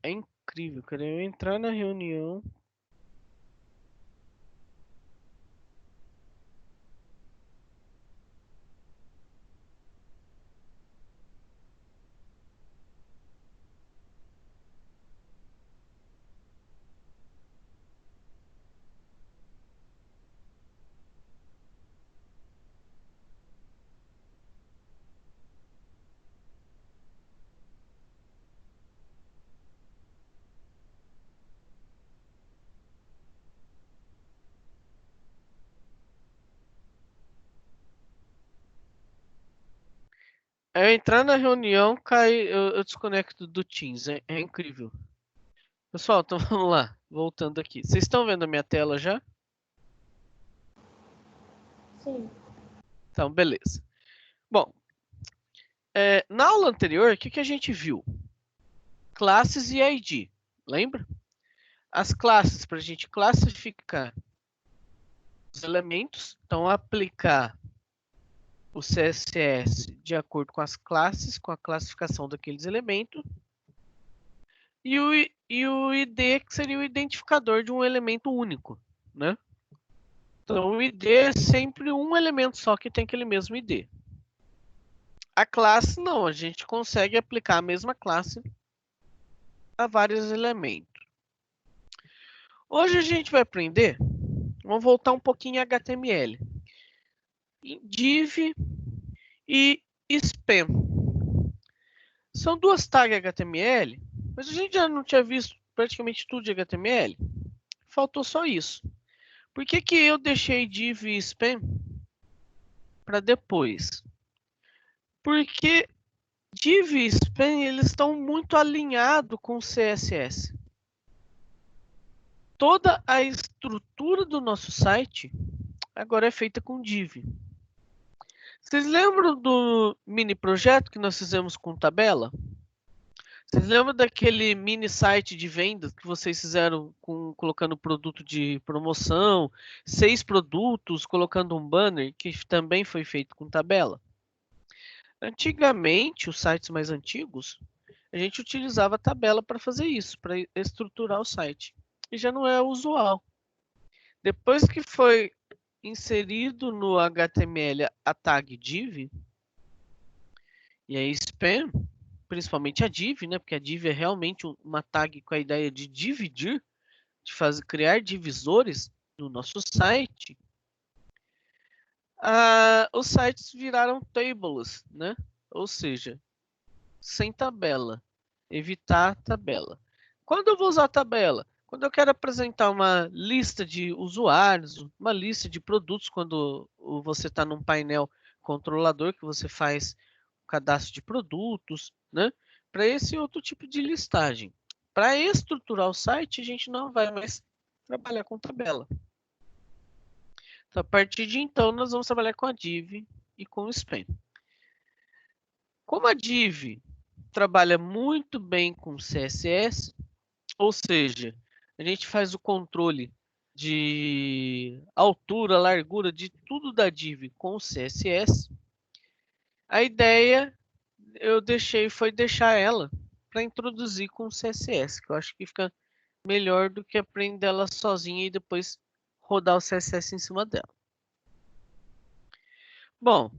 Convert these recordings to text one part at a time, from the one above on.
É incrível, cara. Eu entrar na reunião. Eu entrar na reunião, eu desconecto do Teams. É incrível. Pessoal, então vamos lá. Voltando aqui. Vocês estão vendo a minha tela já? Sim. Então, beleza. Bom, na aula anterior, o que a gente viu? Classes e ID. Lembra? As classes, para a gente classificar os elementos. Então, aplicar o CSS de acordo com as classes, com a classificação daqueles elementos. E o ID, que seria o identificador de um elemento único, né? Então, o ID é sempre um elemento só que tem aquele mesmo ID. A classe, não. A gente consegue aplicar a mesma classe a vários elementos. Hoje a gente vai aprender, vamos voltar um pouquinho em HTML. Div e span. São duas tags HTML, mas a gente já não tinha visto praticamente tudo de HTML. Faltou só isso. Por que eu deixei div e span para depois? Porque div e span eles estão muito alinhados com o CSS. Toda a estrutura do nosso site agora é feita com div. Vocês lembram do mini projeto que nós fizemos com tabela? Vocês lembram daquele mini site de vendas que vocês fizeram colocando produto de promoção, 6 produtos, colocando um banner que também foi feito com tabela? Antigamente, os sites mais antigos, a gente utilizava a tabela para fazer isso, para estruturar o site. E já não é usual. Depois que foi inserido no HTML a tag div e a span, principalmente a div, né? Porque a div é realmente uma tag com a ideia de dividir, de criar divisores no nosso site. Os sites viraram tables, né? Ou seja, sem tabela, evitar tabela. Quando eu vou usar tabela? Quando eu quero apresentar uma lista de usuários, uma lista de produtos, quando você está num painel controlador que você faz o cadastro de produtos, né? Para esse outro tipo de listagem. Para estruturar o site, a gente não vai mais trabalhar com tabela. Então, a partir de então, nós vamos trabalhar com a div e com o span. Como a div trabalha muito bem com CSS, ou seja, a gente faz o controle de altura, largura, de tudo da div com o CSS. A ideia foi deixar ela para introduzir com o CSS, que eu acho que fica melhor do que aprender ela sozinha e depois rodar o CSS em cima dela. Bom,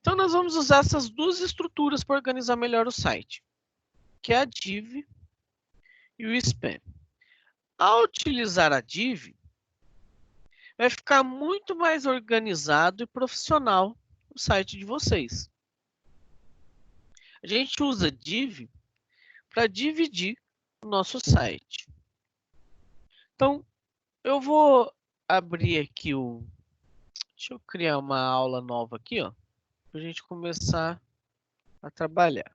então nós vamos usar essas duas estruturas para organizar melhor o site, que é a div e o span. Ao utilizar a div, vai ficar muito mais organizado e profissional o site de vocês. A gente usa div para dividir o nosso site. Então, eu vou abrir aqui o... Deixa eu criar uma aula nova aqui, ó, para a gente começar a trabalhar.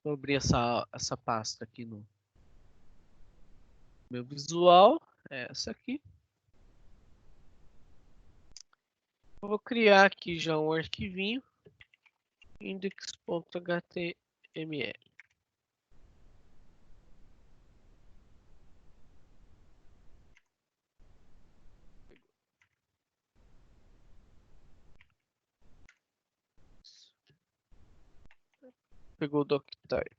Vou abrir essa pasta aqui no meu visual, é essa aqui. Eu vou criar aqui já um arquivinho, index.html. pegou o doctype.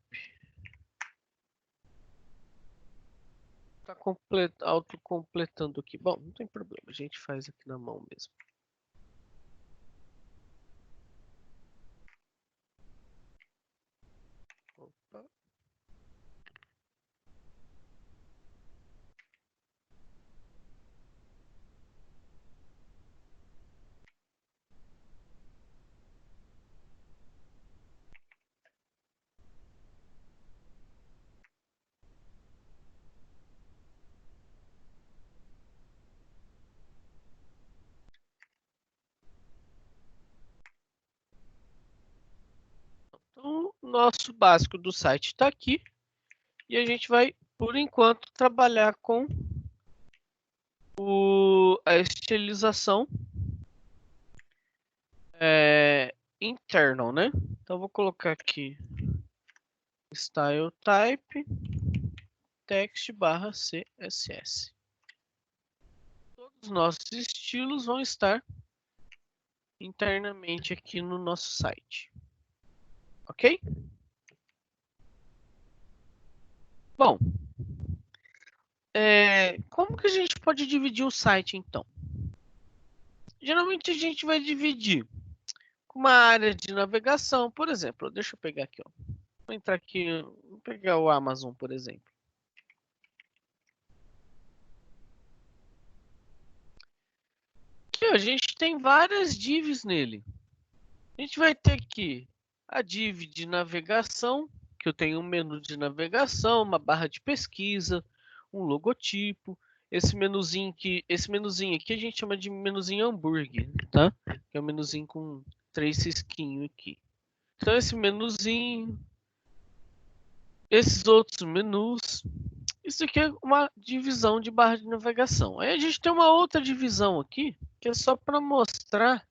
Tá autocompletando aqui. Bom, não tem problema, a gente faz aqui na mão mesmo. Opa. Então, o nosso básico do site está aqui. E a gente vai, por enquanto, trabalhar com a estilização internal, né? Então, vou colocar aqui style type text barra CSS. Todos os nossos estilos vão estar internamente aqui no nosso site. Ok? Bom, como que a gente pode dividir o site, então? Geralmente a gente vai dividir com uma área de navegação, por exemplo. Deixa eu pegar aqui, ó. Vou entrar aqui, vou pegar o Amazon, por exemplo. Aqui, ó, a gente tem várias divs nele. A gente vai ter aqui a div de navegação, que eu tenho um menu de navegação, uma barra de pesquisa, um logotipo. Esse menuzinho aqui a gente chama de menuzinho hambúrguer, tá? Que é um menuzinho com 3 cisquinhos aqui. Então esse menuzinho, esses outros menus, isso aqui é uma divisão de barra de navegação. Aí a gente tem uma outra divisão aqui, que é só para mostrar,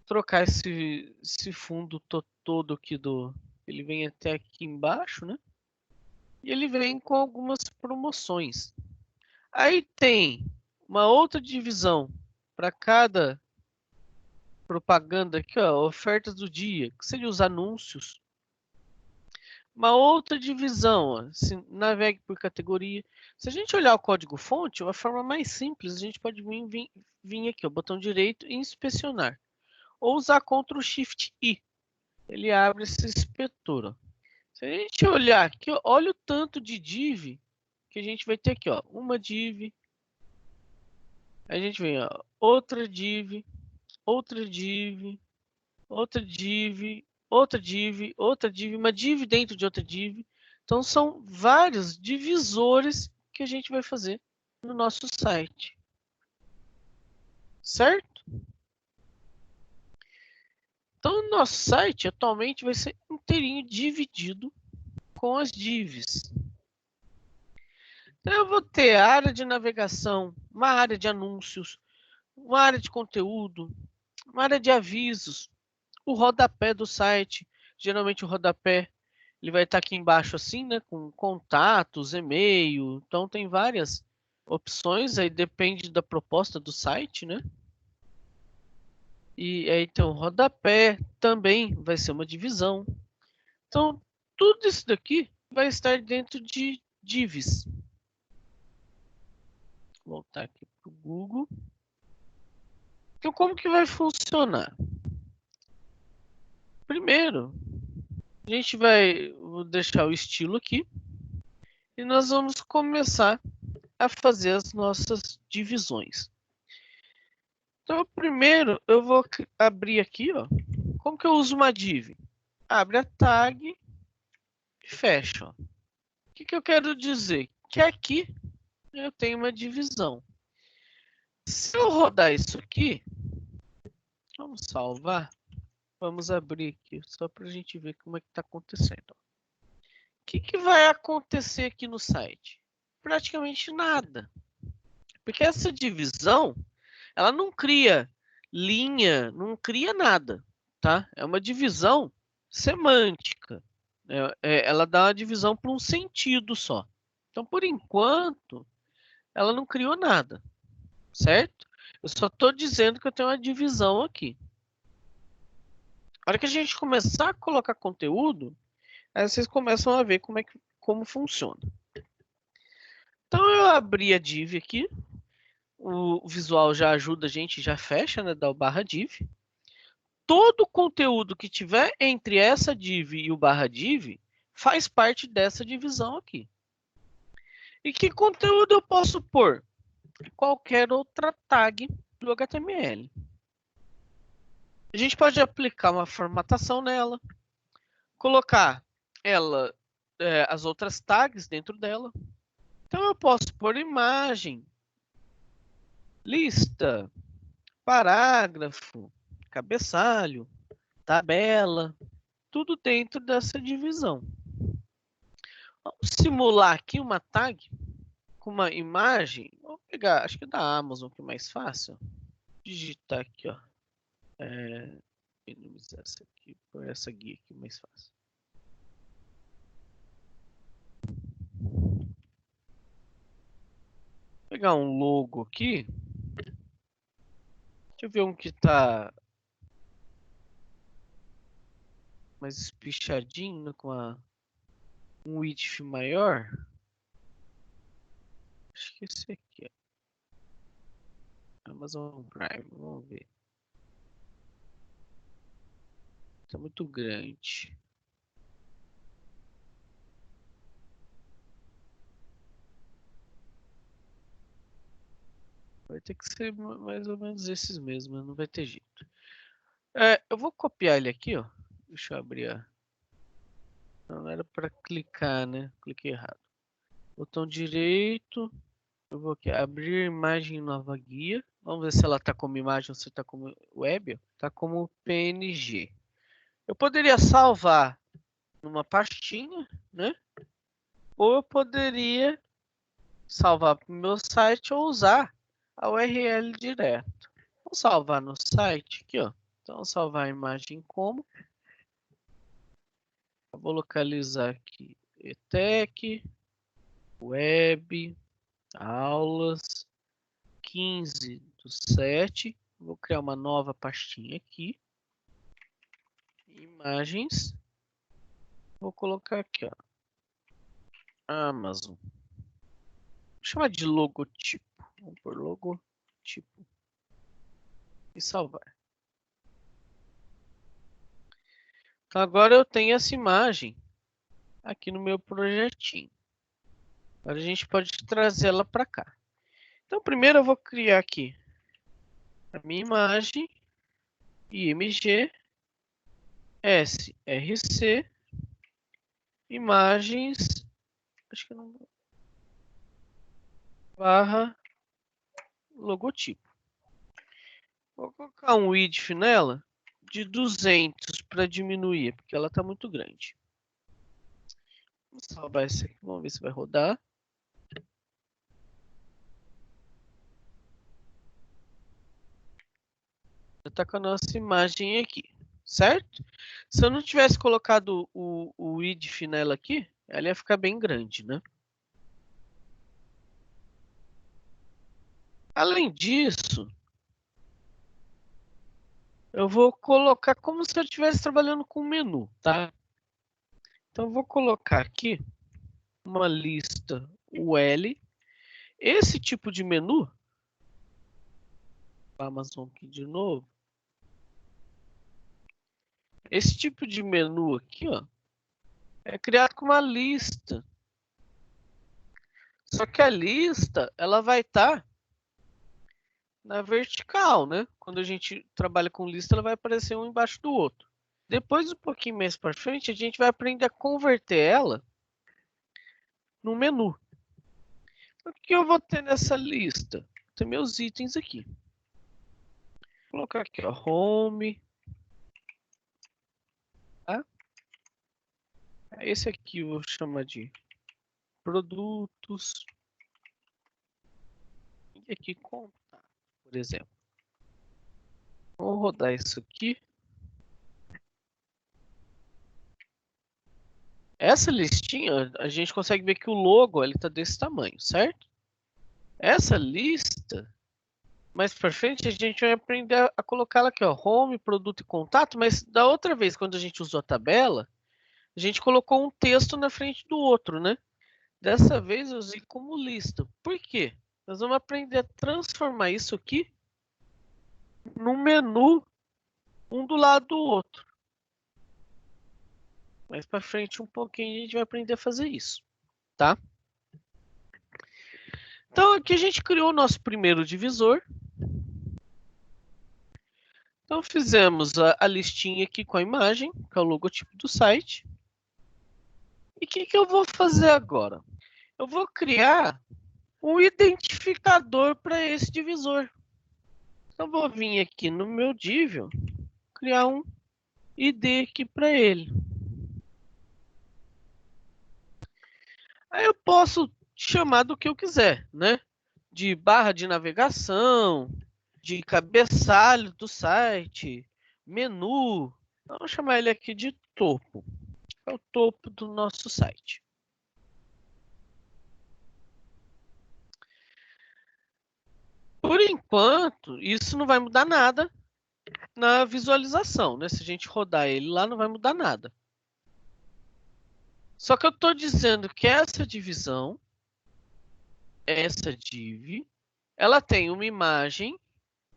trocar esse fundo todo aqui ele vem até aqui embaixo, né? E ele vem com algumas promoções. Aí tem uma outra divisão para cada propaganda aqui, ó, ofertas do dia, que seriam os anúncios. Uma outra divisão, ó, navegue por categoria. Se a gente olhar o código-fonte, a forma mais simples, a gente pode vir aqui, ó, botão direito e inspecionar. Ou usar Ctrl+Shift+I. Ele abre esse inspetor. Ó. Se a gente olhar aqui, ó, olha o tanto de div que a gente vai ter aqui. Ó. Uma div. A gente vem, ó, outra div, outra div, outra div, outra div, outra div, uma div dentro de outra div. Então, são vários divisores que a gente vai fazer no nosso site. Certo? Então, o nosso site atualmente vai ser inteirinho dividido com as divs. Então, eu vou ter a área de navegação, uma área de anúncios, uma área de conteúdo, uma área de avisos, o rodapé do site. Geralmente o rodapé ele vai estar aqui embaixo assim, né, com contatos, e-mail. Então tem várias opções, aí depende da proposta do site, né? E aí então o rodapé também vai ser uma divisão. Então tudo isso daqui vai estar dentro de divs. Vou voltar aqui para o Google. Então como que vai funcionar? Primeiro, a gente vou deixar o estilo aqui e nós vamos começar a fazer as nossas divisões. Então, primeiro eu vou abrir aqui, ó. Como que eu uso uma div? Abre a tag e fecha. Ó. O que eu quero dizer? Que aqui eu tenho uma divisão. Se eu rodar isso aqui, vamos salvar. Vamos abrir aqui, só para a gente ver como é que está acontecendo. O que vai acontecer aqui no site? Praticamente nada. Porque essa divisão, ela não cria linha, não cria nada, tá? É uma divisão semântica. Ela dá uma divisão para um sentido só. Então, por enquanto, ela não criou nada, certo? Eu só estou dizendo que eu tenho uma divisão aqui. A hora que a gente começar a colocar conteúdo, aí vocês começam a ver como funciona. Então eu abri a div aqui, o visual já ajuda a gente, já fecha, né, dá o barra div. Todo o conteúdo que tiver entre essa div e o barra div faz parte dessa divisão aqui. E que conteúdo eu posso pôr? Qualquer outra tag do HTML. A gente pode aplicar uma formatação nela, colocar ela, as outras tags dentro dela. Então eu posso pôr imagem, lista, parágrafo, cabeçalho, tabela, tudo dentro dessa divisão. Vamos simular aqui uma tag com uma imagem. Vou pegar, acho que é da Amazon que é mais fácil. Digitar aqui, ó. Minimizar essa aqui, por essa guia aqui mais fácil. Vou pegar um logo aqui. Deixa eu ver um que tá mais espichadinho, com um width maior. Acho que esse aqui, ó. Amazon Prime, vamos ver. Tá muito grande. Vai ter que ser mais ou menos esses mesmos, não vai ter jeito. Eu vou copiar ele aqui, ó. Deixa eu abrir. Não era para clicar, né? Cliquei errado. Botão direito. Eu vou aqui, abrir imagem em nova guia. Vamos ver se ela está como imagem ou se está como web. Está como PNG. Eu poderia salvar numa pastinha, né? Ou eu poderia salvar para o meu site ou usar a URL direto. Vou salvar no site aqui, ó. Então, salvar a imagem como. Eu vou localizar aqui ETEC, web, aulas, 15/7. Vou criar uma nova pastinha aqui. Imagens. Vou colocar aqui, ó. Amazon. Vou chamar de logotipo. Vamos por logotipo. E salvar. Então agora eu tenho essa imagem aqui no meu projetinho. Agora a gente pode trazer ela para cá. Então primeiro eu vou criar aqui a minha imagem, img, src, imagens, acho que não, barra logotipo. Vou colocar um width nela de 200 para diminuir, porque ela está muito grande. Vamos salvar esse aqui, vamos ver se vai rodar. Já está com a nossa imagem aqui, certo? Se eu não tivesse colocado o width nela aqui, ela ia ficar bem grande, né? Além disso, eu vou colocar como se eu estivesse trabalhando com menu, tá? Então, eu vou colocar aqui uma lista UL. Esse tipo de menu, Amazon aqui de novo. Esse tipo de menu aqui, ó, é criado com uma lista. Só que a lista, ela vai estar na vertical, né? Quando a gente trabalha com lista, ela vai aparecer um embaixo do outro. Depois, um pouquinho mais para frente, a gente vai aprender a converter ela no menu. O que eu vou ter nessa lista? Tem meus itens aqui. Vou colocar aqui, ó, home. Tá? Esse aqui eu vou chamar de produtos. E aqui contato, por exemplo. Vou rodar isso aqui. Essa listinha, a gente consegue ver que o logo ele está desse tamanho, certo? Essa lista mais para frente, a gente vai aprender a colocar ela aqui, ó, home, produto e contato, mas da outra vez, quando a gente usou a tabela, a gente colocou um texto na frente do outro, né? Dessa vez eu usei como lista. Por quê? Nós vamos aprender a transformar isso aqui num menu, um do lado do outro. Mais para frente um pouquinho a gente vai aprender a fazer isso, tá? Então aqui a gente criou o nosso primeiro divisor. Então fizemos a listinha aqui com a imagem, que é o logotipo do site. E o que eu vou fazer agora? Eu vou criar um identificador para esse divisor. Então vou vir aqui no meu div, criar um ID aqui para ele. Aí eu posso chamar do que eu quiser, né? De barra de navegação, de cabeçalho do site, menu. Vamos chamar ele aqui de topo. É o topo do nosso site. Por enquanto, isso não vai mudar nada na visualização, né? Se a gente rodar ele lá, não vai mudar nada. Só que eu estou dizendo que essa divisão, essa div, ela tem uma imagem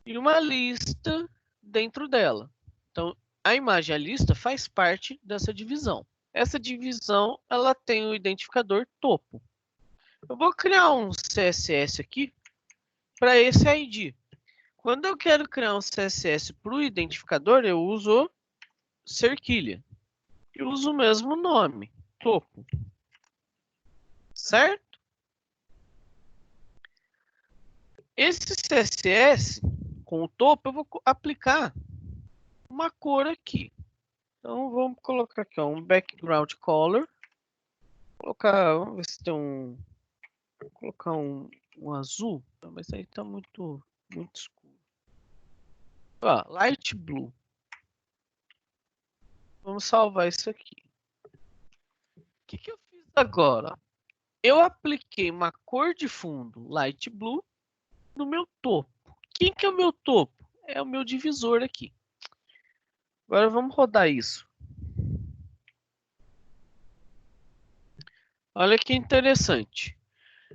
e uma lista dentro dela. Então, a imagem e a lista faz parte dessa divisão. Essa divisão, ela tem o identificador topo. Eu vou criar um CSS aqui para esse ID. Quando eu quero criar um CSS para o identificador, eu uso cerquilha. E uso o mesmo nome, topo. Certo? Esse CSS, com o topo, eu vou aplicar uma cor aqui. Então, vamos colocar aqui ó, um background color. Vamos ver se tem um... Vou colocar um azul. Mas aí está muito escuro. Ó, light blue. Vamos salvar isso aqui. O que eu fiz agora? Eu apliquei uma cor de fundo light blue no meu topo. Quem que é o meu topo? É o meu divisor aqui. Agora vamos rodar isso. Olha que interessante.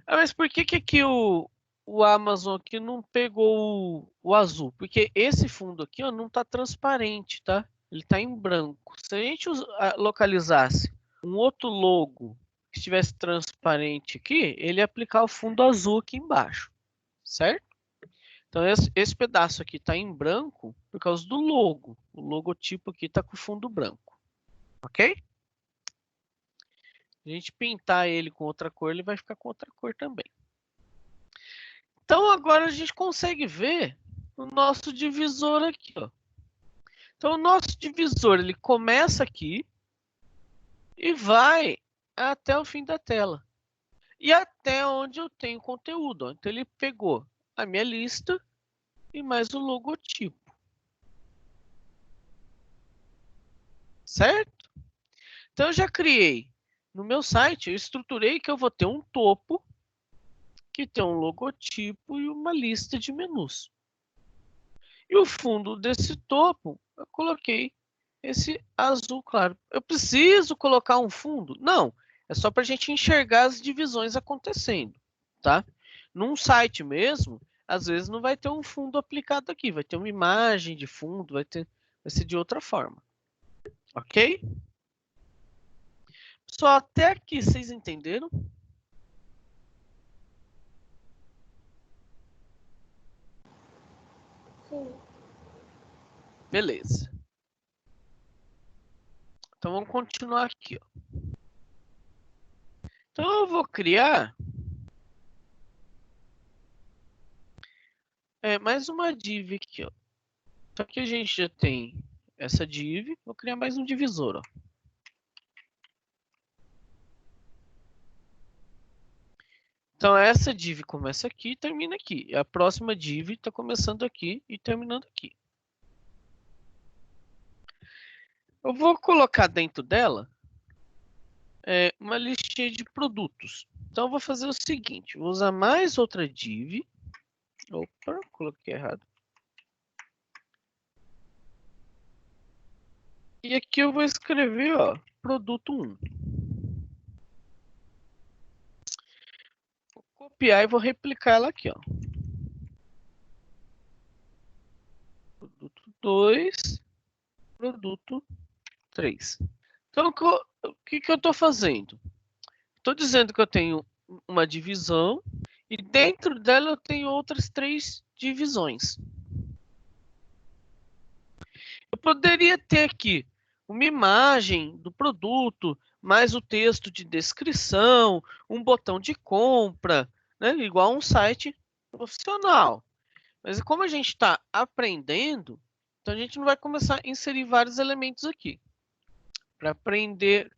Mas por que aqui o Amazon aqui não pegou o azul? Porque esse fundo aqui ó, não está transparente, tá? Ele está em branco. Se a gente localizasse um outro logo que estivesse transparente aqui, ele ia aplicar o fundo azul aqui embaixo, certo? Então esse pedaço aqui está em branco por causa do logo. O logotipo aqui está com fundo branco, ok? Se a gente pintar ele com outra cor, ele vai ficar com outra cor também. Então agora a gente consegue ver o nosso divisor aqui, ó. Então o nosso divisor ele começa aqui e vai até o fim da tela. E até onde eu tenho conteúdo. Ó. Então ele pegou a minha lista e mais o logotipo. Certo? Então eu já criei no meu site, eu estruturei que eu vou ter um topo que tem um logotipo e uma lista de menus. E o fundo desse topo, eu coloquei esse azul claro. Eu preciso colocar um fundo? Não, é só para a gente enxergar as divisões acontecendo, tá? Num site mesmo, às vezes não vai ter um fundo aplicado aqui, vai ter uma imagem de fundo, vai ser de outra forma, ok? Só até aqui, vocês entenderam? Sim. Beleza. Então vamos continuar aqui, ó. Então eu vou criar mais uma div aqui, ó. Então aqui a gente já tem essa div, vou criar mais um divisor, ó. Então essa div começa aqui e termina aqui. E a próxima div está começando aqui e terminando aqui. Eu vou colocar dentro dela uma listinha de produtos. Então eu vou fazer o seguinte, vou usar mais outra div Opa, coloquei errado. E aqui eu vou escrever, ó, produto 1. Vou copiar e vou replicar ela aqui, ó. Produto 2, produto 3. Então, o que eu estou fazendo? Estou dizendo que eu tenho uma divisão e dentro dela eu tenho outras 3 divisões. Eu poderia ter aqui uma imagem do produto, mais o texto de descrição, um botão de compra, né? Igual um site profissional. Mas como a gente está aprendendo, então a gente não vai começar a inserir vários elementos aqui. Para aprender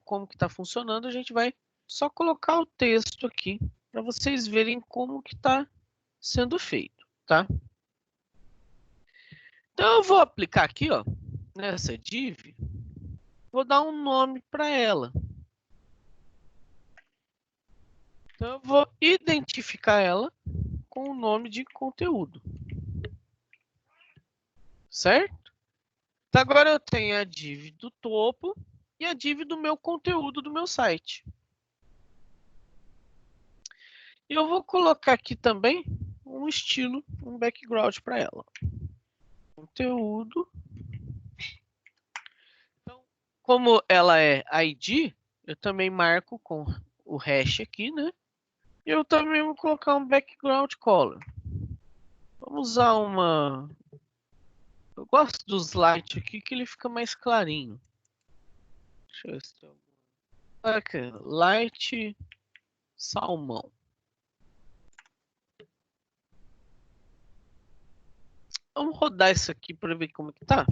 como que está funcionando, a gente vai só colocar o texto aqui para vocês verem como que está sendo feito, tá? Então eu vou aplicar aqui, ó, nessa div, vou dar um nome para ela. Então eu vou identificar ela com o nome de conteúdo, certo? Então agora eu tenho a div do topo e a div do meu conteúdo do meu site. E eu vou colocar aqui também um estilo, um background para ela. Conteúdo. Então, como ela é ID, eu também marco com o hash aqui, né? E eu também vou colocar um background color. Vamos usar uma... Eu gosto dos light aqui que ele fica mais clarinho. Deixa eu ver se tem algum... Aqui, light salmão. Vamos rodar isso aqui para ver como que tá.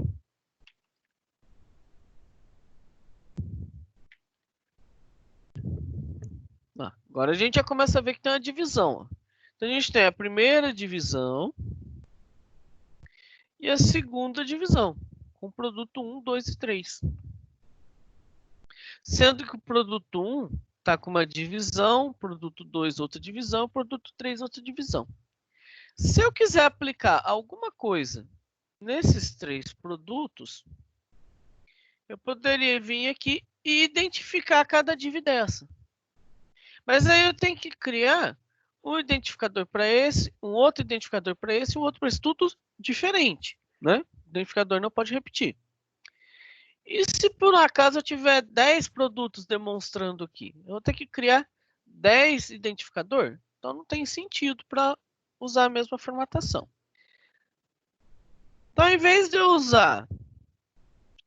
Agora a gente já começa a ver que tem uma divisão. Então a gente tem a primeira divisão e a segunda divisão, com o produto 1, 2 e 3. Sendo que o produto 1 está com uma divisão, produto 2 outra divisão, produto 3 outra divisão. Se eu quiser aplicar alguma coisa nesses 3 produtos, eu poderia vir aqui e identificar cada div dessa. Mas aí eu tenho que criar um identificador para esse, um outro identificador para esse, um outro para esse, tudo diferente, né? O identificador não pode repetir. E se por acaso eu tiver 10 produtos demonstrando aqui, eu vou ter que criar 10 identificador? Então não tem sentido para usar a mesma formatação. Então, em vez de eu usar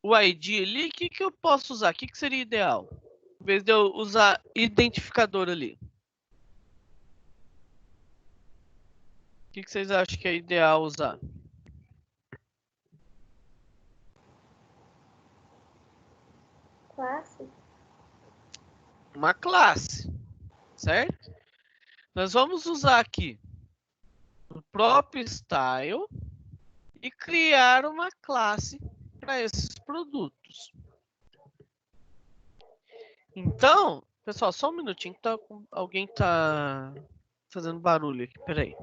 o ID ali, o que eu posso usar? O que seria ideal? Em vez de eu usar identificador ali. O que vocês acham que é ideal usar? Classe? Uma classe, certo? Nós vamos usar aqui o próprio style e criar uma classe para esses produtos. Então, pessoal, só um minutinho que alguém tá fazendo barulho aqui, peraí.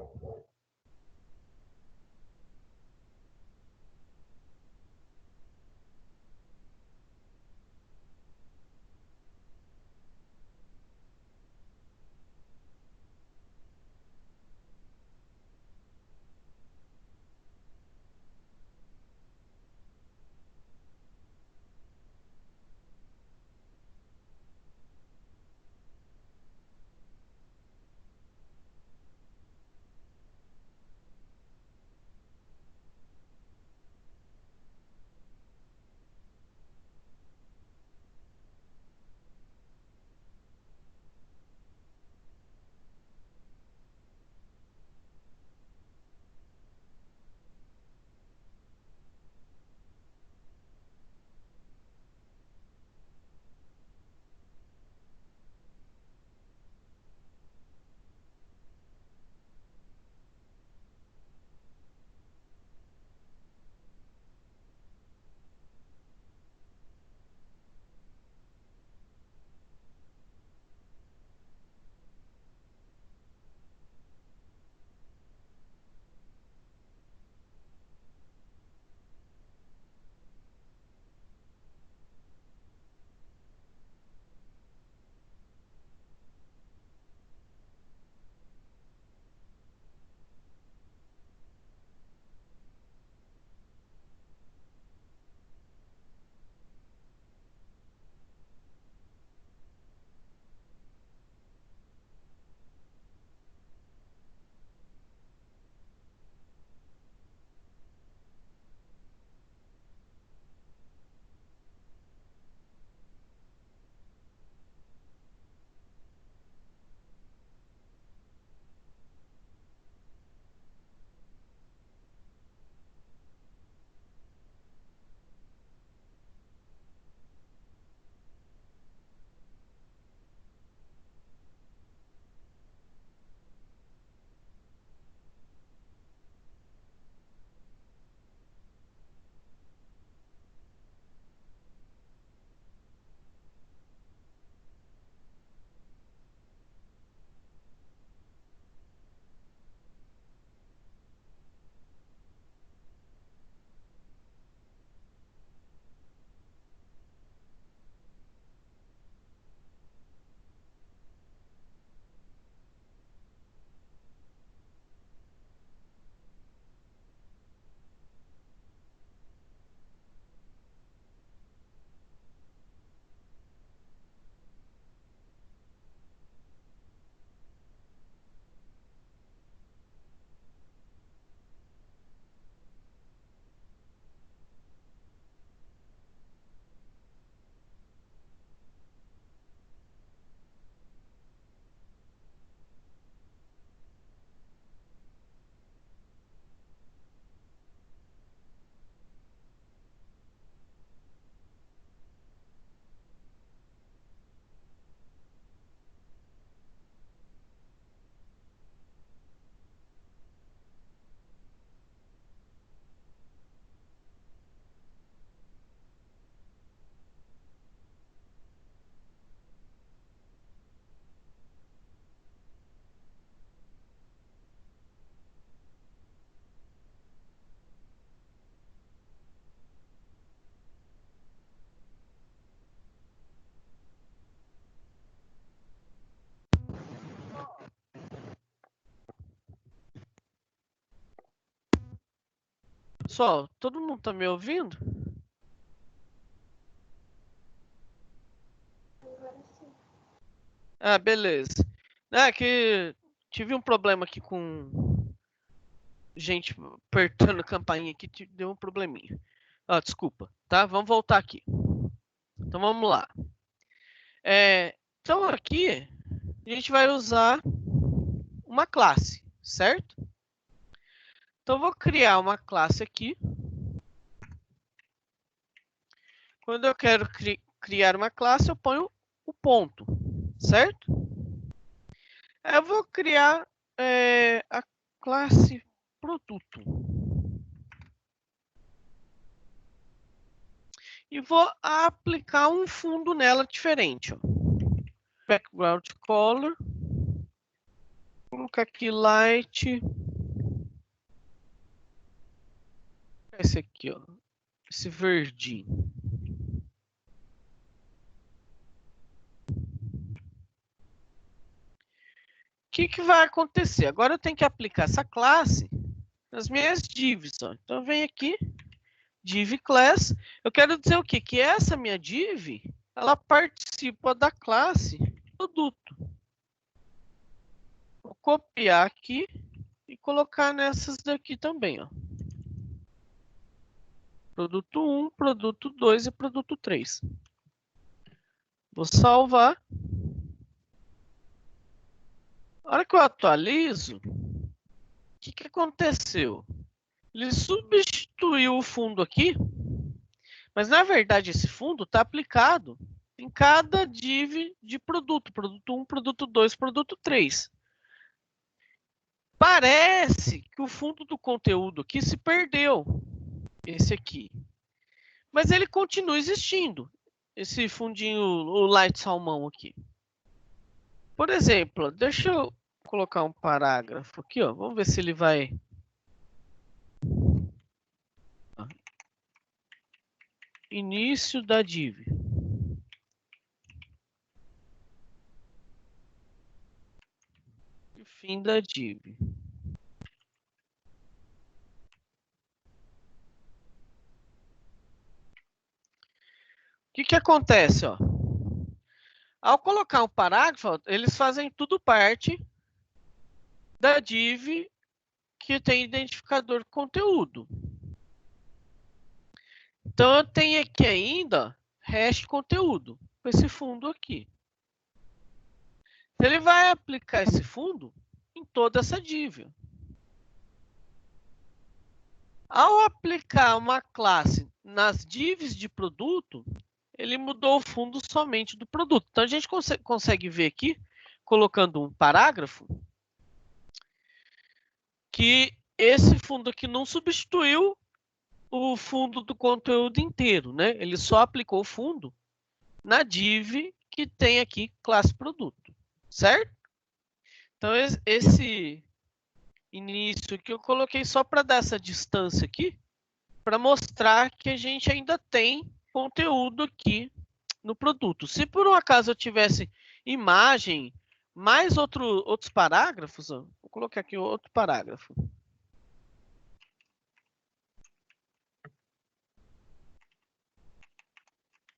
Pessoal, todo mundo está me ouvindo? Ah, beleza. É que tive um problema aqui com gente apertando a campainha aqui, deu um probleminha. Ah, desculpa, tá? Vamos voltar aqui. Então vamos lá. Então aqui a gente vai usar uma classe, certo? Então eu vou criar uma classe aqui. Quando eu quero criar uma classe, eu ponho o ponto, certo? Eu vou criar a classe produto. E vou aplicar um fundo nela diferente. Ó. Background color. Vou colocar aqui light. Esse aqui, ó. Esse verdinho. O que vai acontecer? Agora eu tenho que aplicar essa classe nas minhas divs. Ó. Então eu venho aqui, div class. Eu quero dizer o quê? Que essa minha div, ela participa da classe produto. Vou copiar aqui e colocar nessas daqui também, ó. Produto 1, produto 2 e produto 3. Vou salvar. A hora que eu atualizo, o que aconteceu? Ele substituiu o fundo aqui, mas na verdade esse fundo está aplicado em cada div de produto. Produto 1, produto 2, produto 3. Parece que o fundo do conteúdo aqui se perdeu. Esse aqui. Mas ele continua existindo. Esse fundinho, o light salmão aqui. Por exemplo, deixa eu colocar um parágrafo aqui, ó. Vamos ver se ele vai... Início da div. E fim da div. O que acontece, ó? Ao colocar um parágrafo, eles fazem tudo parte da div que tem identificador conteúdo. Então, eu tenho aqui ainda hash conteúdo, com esse fundo aqui. Ele vai aplicar esse fundo em toda essa div. Ao aplicar uma classe nas divs de produto, ele mudou o fundo somente do produto. Então, a gente consegue ver aqui, colocando um parágrafo, que esse fundo aqui não substituiu o fundo do conteúdo inteiro, né? Ele só aplicou o fundo na div que tem aqui classe produto, certo? Então, esse início que eu coloquei só para dar essa distância aqui, para mostrar que a gente ainda tem conteúdo aqui no produto. Se por um acaso eu tivesse imagem, mais outros parágrafos, ó, vou colocar aqui outro parágrafo.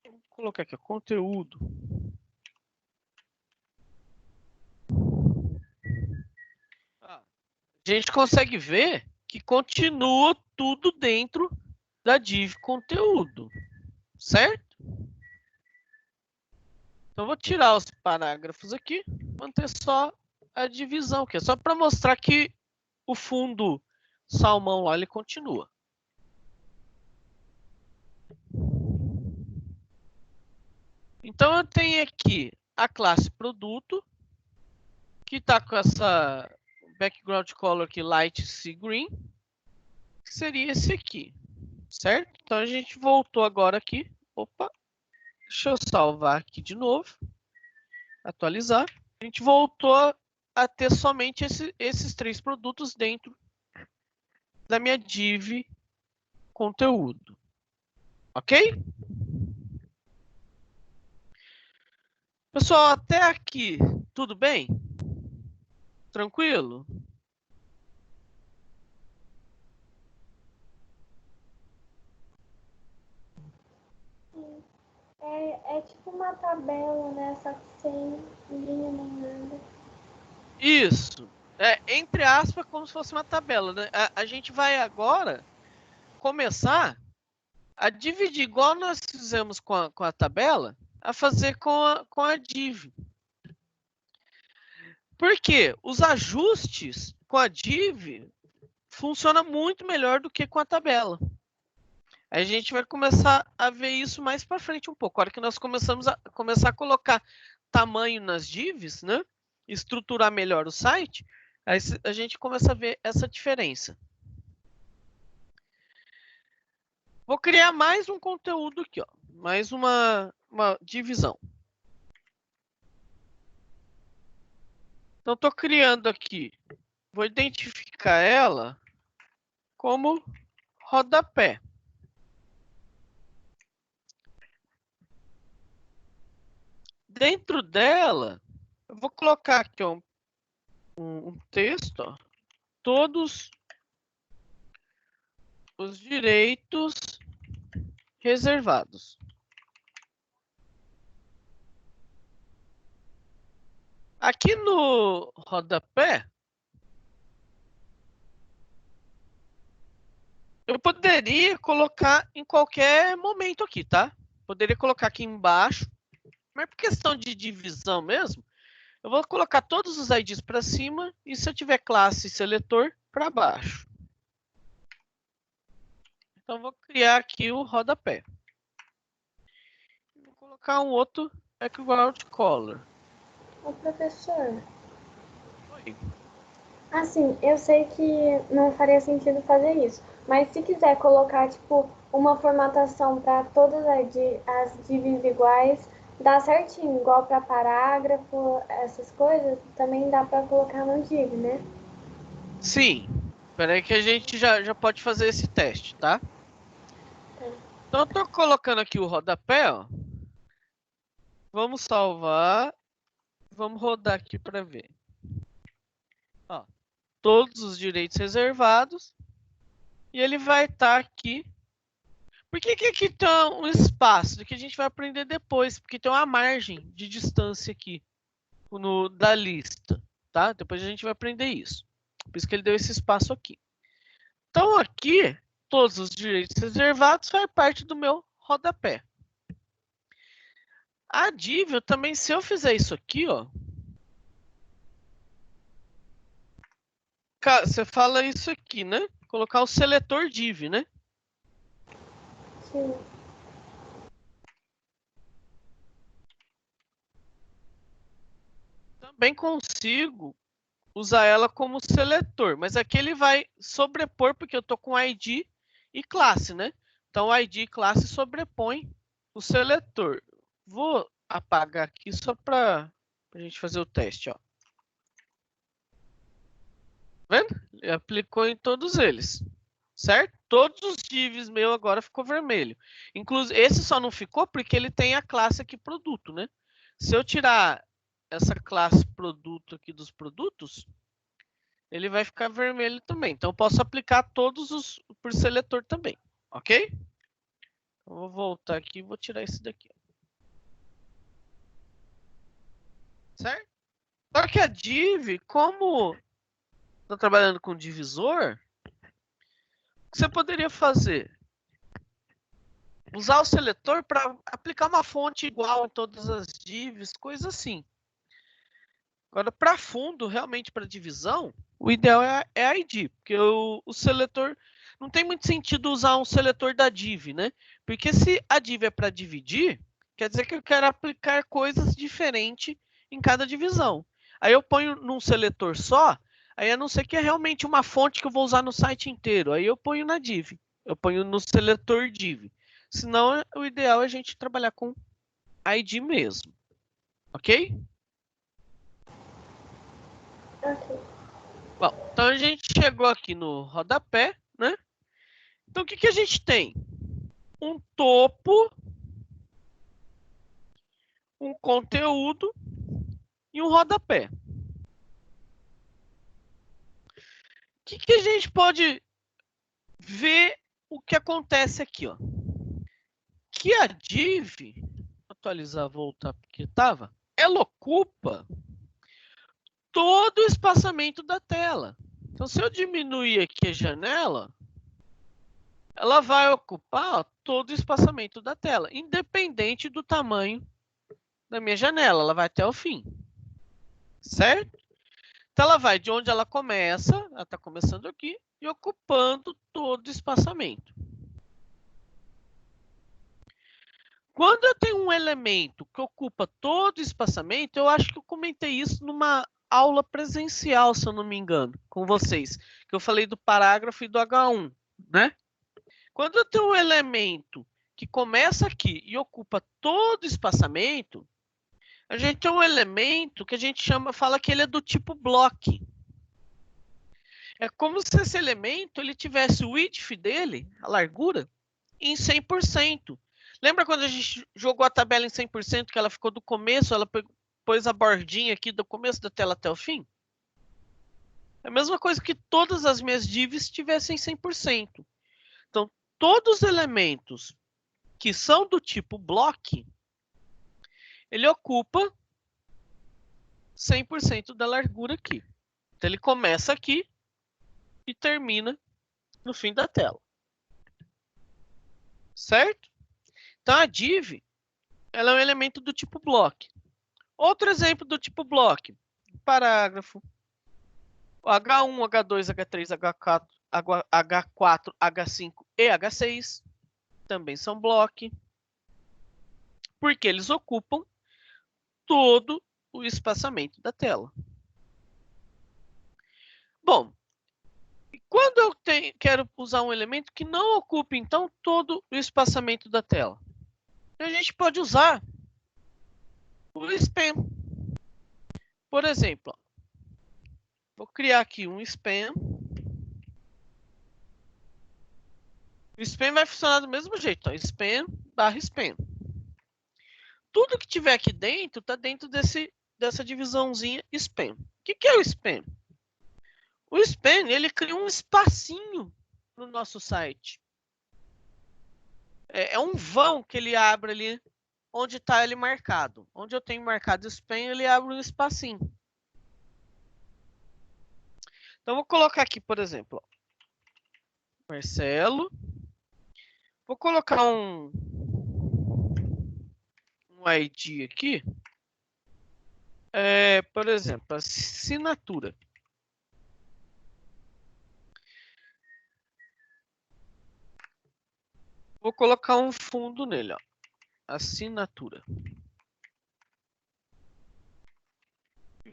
Vou colocar aqui, ó, conteúdo. A gente consegue ver que continua tudo dentro da div conteúdo, certo? Então, vou tirar os parágrafos aqui, manter só a divisão, que é só para mostrar que o fundo salmão lá, ele continua. Então, eu tenho aqui a classe produto, que está com essa background color aqui, light sea green, que seria esse aqui, certo? Então, a gente voltou agora aqui. Opa, deixa eu salvar aqui de novo, atualizar. A gente voltou a ter somente esses três produtos dentro da minha div conteúdo. Ok? Pessoal, até aqui, tudo bem? Tranquilo? É tipo uma tabela, né? Só que sem linha nem nada. Isso. Entre aspas, como se fosse uma tabela, né? A gente vai agora começar a dividir, igual nós fizemos com a tabela, a fazer com a div. Por quê? Os ajustes com a div funciona muito melhor do que com a tabela. A gente vai começar a ver isso mais para frente um pouco. A hora que nós começar a colocar tamanho nas divs, né? Estruturar melhor o site, aí a gente começa a ver essa diferença. Vou criar mais um conteúdo aqui, ó. Mais uma divisão. Então, estou criando aqui. Vou identificar ela como rodapé. Dentro dela, eu vou colocar aqui ó, um texto. Ó, todos os direitos reservados. Aqui no rodapé, eu poderia colocar em qualquer momento aqui, tá? Poderia colocar aqui embaixo, mas por questão de divisão mesmo, eu vou colocar todos os IDs para cima e se eu tiver classe seletor, para baixo. Então, vou criar aqui o rodapé. Vou colocar um outro background color. Ô, professor. Oi. Assim, eu sei que não faria sentido fazer isso, mas se quiser colocar, tipo, uma formatação para todas as divs iguais, dá certinho, igual para parágrafo, essas coisas, também dá para colocar no div, né? Sim. Espera aí que a gente já pode fazer esse teste, tá? Então, eu estou colocando aqui o rodapé, ó. Vamos salvar. Vamos rodar aqui para ver. Ó, todos os direitos reservados. E ele vai estar aqui. Por que aqui tem um espaço? Que a gente vai aprender depois. Porque tem uma margem de distância aqui da lista. Tá? Depois a gente vai aprender isso. Por isso que ele deu esse espaço aqui. Então, aqui, todos os direitos reservados faz parte do meu rodapé. A div, também, se eu fizer isso aqui, ó. Você fala isso aqui, né? Colocar o seletor div, né? Sim. Também consigo usar ela como seletor, mas aqui ele vai sobrepor, porque eu estou com ID e classe, né? Então, ID e classe sobrepõe o seletor. Vou apagar aqui só para a gente fazer o teste, ó. Vendo? Ele aplicou em todos eles, certo? Todos os divs meu agora ficou vermelho. Inclusive, esse só não ficou porque ele tem a classe aqui produto, né? Se eu tirar essa classe produto aqui dos produtos, ele vai ficar vermelho também. Então, eu posso aplicar todos os por seletor também, ok? Eu vou voltar aqui e vou tirar esse daqui. Certo? Só que a div, como estou trabalhando com divisor, o que você poderia fazer? Usar o seletor para aplicar uma fonte igual em todas as divs, coisa assim. Agora, para fundo, realmente para divisão, o ideal é a ID, porque o seletor não tem muito sentido usar um seletor da div, né? Porque se a div é para dividir, quer dizer que eu quero aplicar coisas diferentes em cada divisão. Aí eu ponho num seletor só, aí a não ser que é realmente uma fonte que eu vou usar no site inteiro, aí eu ponho na div, eu ponho no seletor div. Senão, o ideal é a gente trabalhar com ID mesmo, ok? Ok. Bom, então a gente chegou aqui no rodapé, né? Então o que a gente tem? Um topo, um conteúdo e um rodapé. O que a gente pode ver o que acontece aqui, ó? Que a div, atualizar, voltar porque estava. Ela ocupa todo o espaçamento da tela. Então, se eu diminuir aqui a janela, ela vai ocupar todo o espaçamento da tela, independente do tamanho da minha janela. Ela vai até o fim. Certo? Então, ela vai de onde ela começa, ela está começando aqui, e ocupando todo o espaçamento. Quando eu tenho um elemento que ocupa todo o espaçamento, eu acho que eu comentei isso numa aula presencial, se eu não me engano, com vocês, que eu falei do parágrafo e do H1, né? Quando eu tenho um elemento que começa aqui e ocupa todo o espaçamento, a gente tem um elemento que a gente fala que ele é do tipo block. É como se esse elemento ele tivesse o width dele, a largura, em 100%. Lembra quando a gente jogou a tabela em 100%, que ela ficou do começo, ela pôs a bordinha aqui do começo da tela até o fim? É a mesma coisa que todas as minhas divs tivessem 100%. Então, todos os elementos que são do tipo block, ele ocupa 100% da largura aqui. Então, ele começa aqui e termina no fim da tela. Certo? Então, a div ela é um elemento do tipo block. Outro exemplo do tipo block. Parágrafo. H1, H2, H3, H4, H5 e H6 também são block. Porque eles ocupam todo o espaçamento da tela. Bom, quando eu quero usar um elemento que não ocupe, então, todo o espaçamento da tela, a gente pode usar o span. Por exemplo, vou criar aqui um span. O span vai funcionar do mesmo jeito. Ó, span barra span. Tudo que tiver aqui dentro está dentro dessa divisãozinha span. O que é o span? O span ele cria um espacinho no nosso site. É um vão que ele abre ali onde está ele marcado. Onde eu tenho marcado span, ele abre um espacinho. Então, vou colocar aqui, por exemplo, ó, Marcelo. Vou colocar um ID aqui. Por exemplo, assinatura. Vou colocar um fundo nele, ó. Assinatura.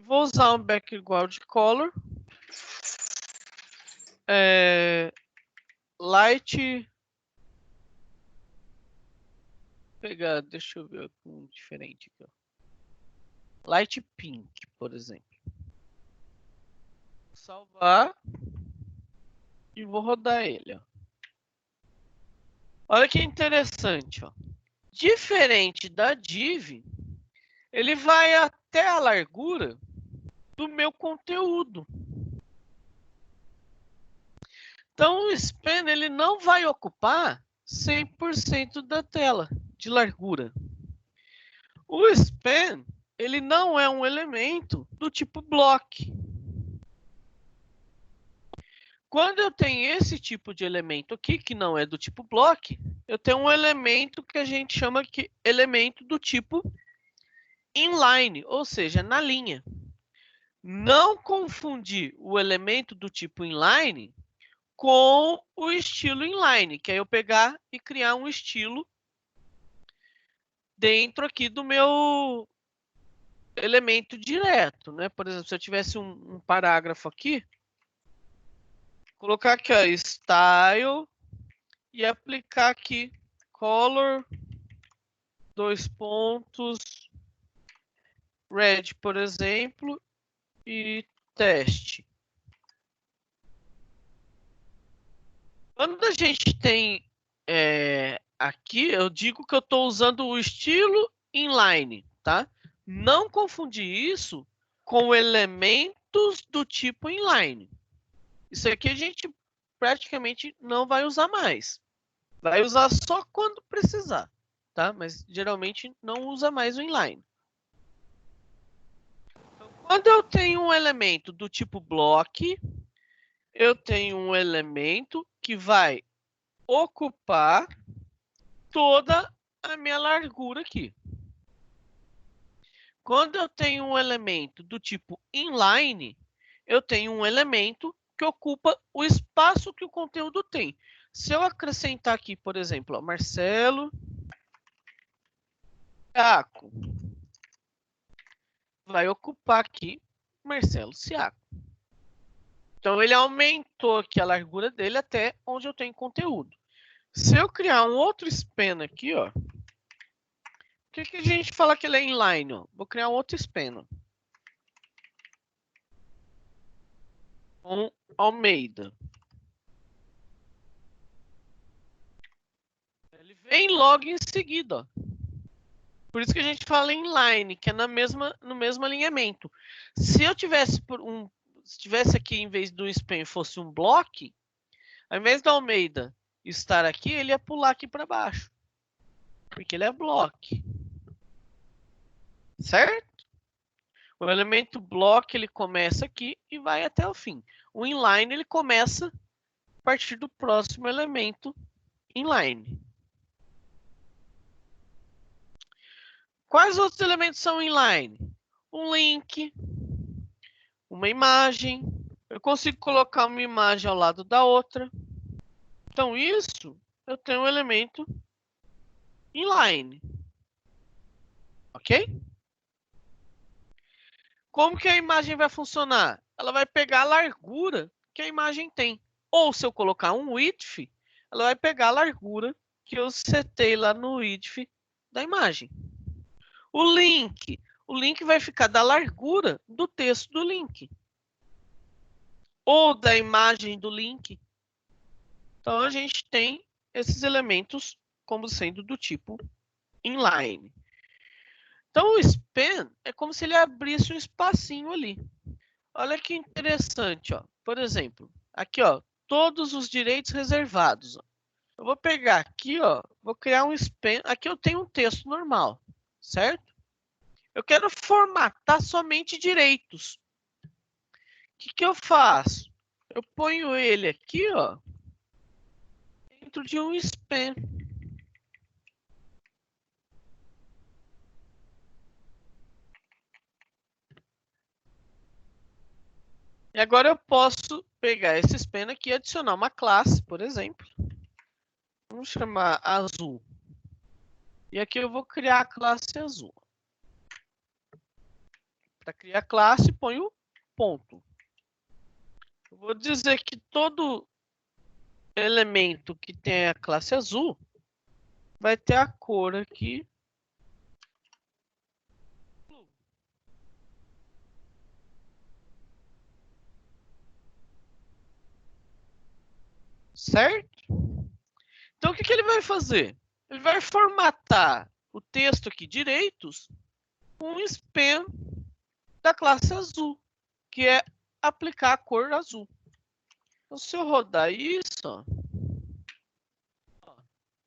Vou usar um background color. Light. Pegar, deixa eu ver um diferente aqui, ó. Light pink, por exemplo. Salvar. E vou rodar ele, ó. Olha que interessante, ó. Diferente da div, ele vai até a largura do meu conteúdo. Então, o span ele não vai ocupar 100% da tela de largura. O span ele não é um elemento do tipo block. Quando eu tenho esse tipo de elemento aqui, que não é do tipo block, eu tenho um elemento que a gente chama de elemento do tipo inline, ou seja, na linha. Não confundir o elemento do tipo inline com o estilo inline, que é eu pegar e criar um estilo dentro aqui do meu elemento direto, né? Por exemplo, se eu tivesse um parágrafo aqui, colocar aqui, ó, style e aplicar aqui color, 2 pontos, red, por exemplo, e teste. Quando a gente tem aqui, eu digo que eu estou usando o estilo inline, tá? Não confundir isso com elementos do tipo inline. Isso aqui a gente praticamente não vai usar mais. Vai usar só quando precisar. tá? Mas geralmente não usa mais o inline. Então, quando eu tenho um elemento do tipo block, eu tenho um elemento que vai ocupar toda a minha largura aqui. Quando eu tenho um elemento do tipo inline, eu tenho um elemento que ocupa o espaço que o conteúdo tem. Se eu acrescentar aqui, por exemplo, ó, Marcelo Siaco, vai ocupar aqui Marcelo Siaco. Então, ele aumentou aqui a largura dele até onde eu tenho conteúdo. Se eu criar um outro span aqui, ó, por que a gente fala que ele é inline? Ó? Vou criar um outro span. Com Almeida. Ele vem logo em seguida. Ó. Por isso que a gente fala inline, que é no mesmo alinhamento. Se eu tivesse se tivesse aqui, em vez do span, fosse um block, ao invés da Almeida estar aqui, ele ia pular aqui para baixo. Porque ele é block. Certo? O elemento block, ele começa aqui e vai até o fim. O inline, ele começa a partir do próximo elemento inline. Quais outros elementos são inline? Um link, uma imagem. Eu consigo colocar uma imagem ao lado da outra. Então, isso, eu tenho um elemento inline. Ok? Como que a imagem vai funcionar? Ela vai pegar a largura que a imagem tem. Ou se eu colocar um width, ela vai pegar a largura que eu setei lá no width da imagem. O link vai ficar da largura do texto do link. Ou da imagem do link. Então, a gente tem esses elementos como sendo do tipo inline. Então, o span é como se ele abrisse um espacinho ali. Olha que interessante, ó. Por exemplo, aqui, ó, todos os direitos reservados. Ó. Eu vou pegar aqui, ó, vou criar um span. Aqui eu tenho um texto normal, certo? Eu quero formatar somente direitos. O que eu faço? Eu ponho ele aqui, ó, dentro de um span. E agora eu posso pegar esse span aqui e adicionar uma classe, por exemplo. Vamos chamar azul. E aqui eu vou criar a classe azul. Para criar classe, ponho ponto. Eu vou dizer que todo elemento que tem a classe azul vai ter a cor aqui. Certo? Então, o que ele vai fazer? Ele vai formatar o texto aqui, direitos, com um span da classe azul, que é aplicar a cor azul. Então, se eu rodar isso, ó,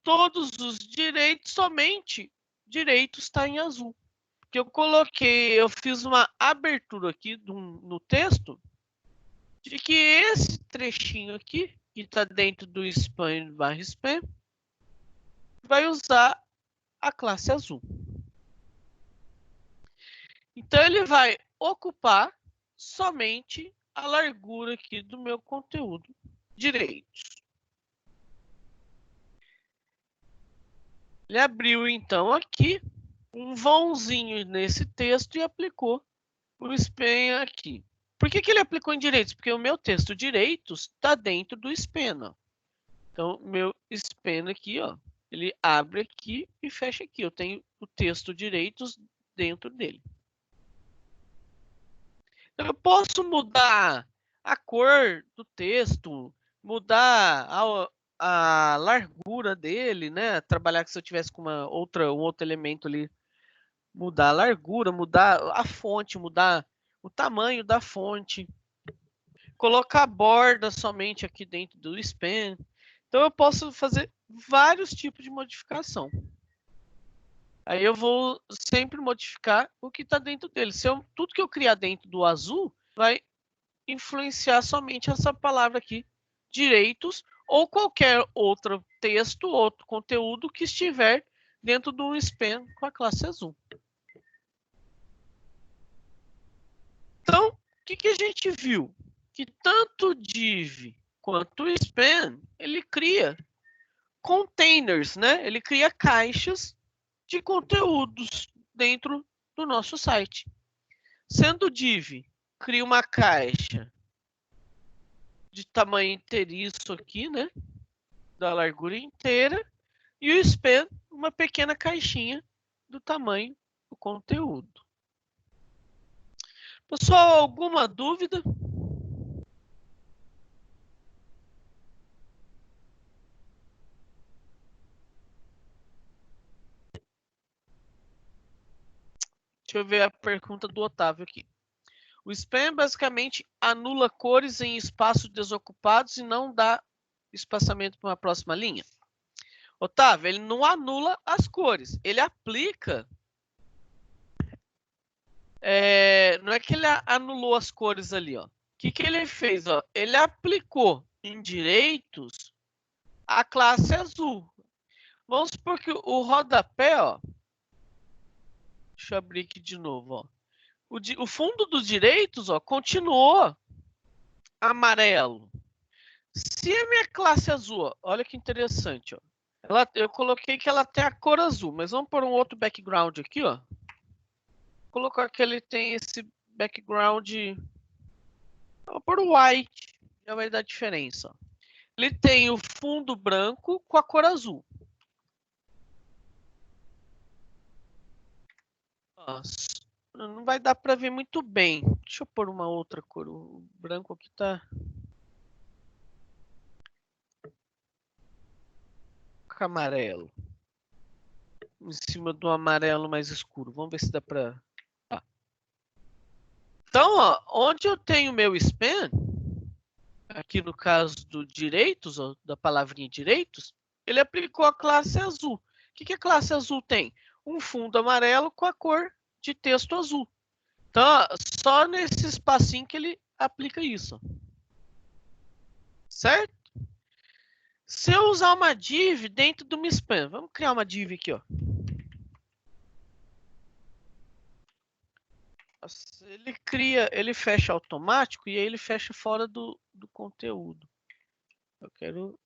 todos os direitos, somente direitos está em azul. Porque eu fiz uma abertura aqui no texto, de que esse trechinho aqui, que está dentro do span barra span, vai usar a classe azul. Então, ele vai ocupar somente a largura aqui do meu conteúdo direitos. Ele abriu, então, aqui um vãozinho nesse texto e aplicou o span aqui. Por que ele aplicou em direitos? Porque o meu texto direitos está dentro do span. Ó. Então, meu span aqui, ó, ele abre aqui e fecha aqui. Eu tenho o texto direitos dentro dele. Eu posso mudar a cor do texto, mudar a largura dele, né? Trabalhar que se eu tivesse com um outro elemento ali, mudar a largura, mudar a fonte, mudar o tamanho da fonte, colocar a borda somente aqui dentro do span. Então eu posso fazer vários tipos de modificação. Aí eu vou sempre modificar o que está dentro dele. Tudo que eu criar dentro do azul vai influenciar somente essa palavra aqui, direitos, ou qualquer outro texto, outro conteúdo que estiver dentro do span com a classe azul. Então, o que a gente viu? Que tanto o div quanto o span, ele cria containers, né? Ele cria caixas de conteúdos dentro do nosso site. Sendo o div, cria uma caixa de tamanho inteiriço aqui, né? Da largura inteira. E o span, uma pequena caixinha do tamanho do conteúdo. Pessoal, alguma dúvida? Deixa eu ver a pergunta do Otávio aqui. O span basicamente anula cores em espaços desocupados e não dá espaçamento para uma próxima linha. Otávio, ele não anula as cores, ele aplica. Não é que ele anulou as cores ali, ó. O que ele fez? Ó? Ele aplicou em direitos a classe azul. Vamos supor que o rodapé, ó. Deixa eu abrir aqui de novo, ó. O fundo dos direitos, ó, continuou amarelo. Se a minha classe azul, ó, olha que interessante, ó. Eu coloquei que ela tem a cor azul, mas vamos pôr um outro background aqui, ó. Vou colocar que ele tem esse background. Vou pôr o white, já vai dar diferença, ó. Ele tem o fundo branco com a cor azul. Nossa, não vai dar para ver muito bem. Deixa eu pôr uma outra cor. O branco aqui tá com amarelo. Em cima do amarelo mais escuro. Vamos ver se dá para... Então, ó, onde eu tenho meu span, aqui no caso do direitos, ó, da palavrinha direitos, ele aplicou a classe azul. O que a classe azul tem? Um fundo amarelo com a cor de texto azul. Então, ó, só nesse espacinho que ele aplica isso. Certo? Se eu usar uma div dentro do meu span, vamos criar uma div aqui, ó. Ele fecha automático e aí ele fecha fora do conteúdo. Eu quero...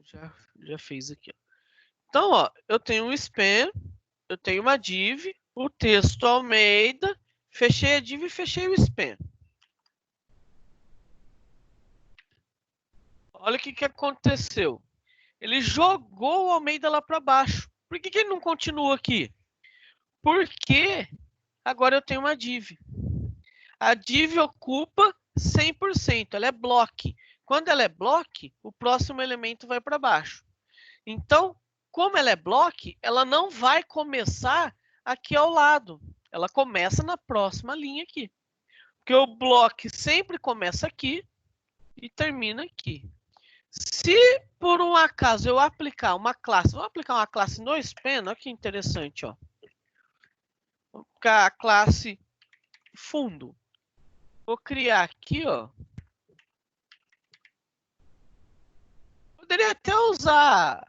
Já fiz aqui, ó. Então, ó, eu tenho um span, eu tenho uma div, o texto Almeida, fechei a div e fechei o span. Olha o que aconteceu. Ele jogou o Almeida lá para baixo. Por que ele não continua aqui? Porque agora eu tenho uma div. A div ocupa 100%, ela é block. Quando ela é block, o próximo elemento vai para baixo. Então, como ela é block, ela não vai começar aqui ao lado. Ela começa na próxima linha aqui. Porque o block sempre começa aqui e termina aqui. Se por um acaso eu aplicar uma classe, vamos aplicar uma classe no span, olha que interessante, ó. Vou aplicar a classe fundo. Vou criar aqui, ó. Poderia até usar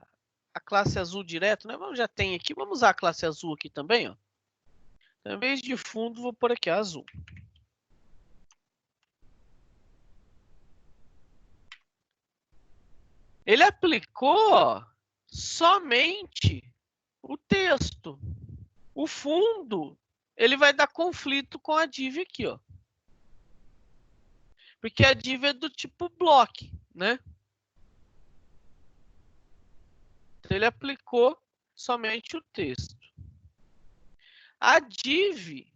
a classe azul direto, né? Já tem aqui, vamos usar a classe azul aqui também, ó. Então, em vez de fundo, vou pôr aqui azul. Ele aplicou, ó, somente o texto. O fundo, ele vai dar conflito com a div aqui, ó. Porque a div é do tipo block, né? Então, ele aplicou somente o texto. A div,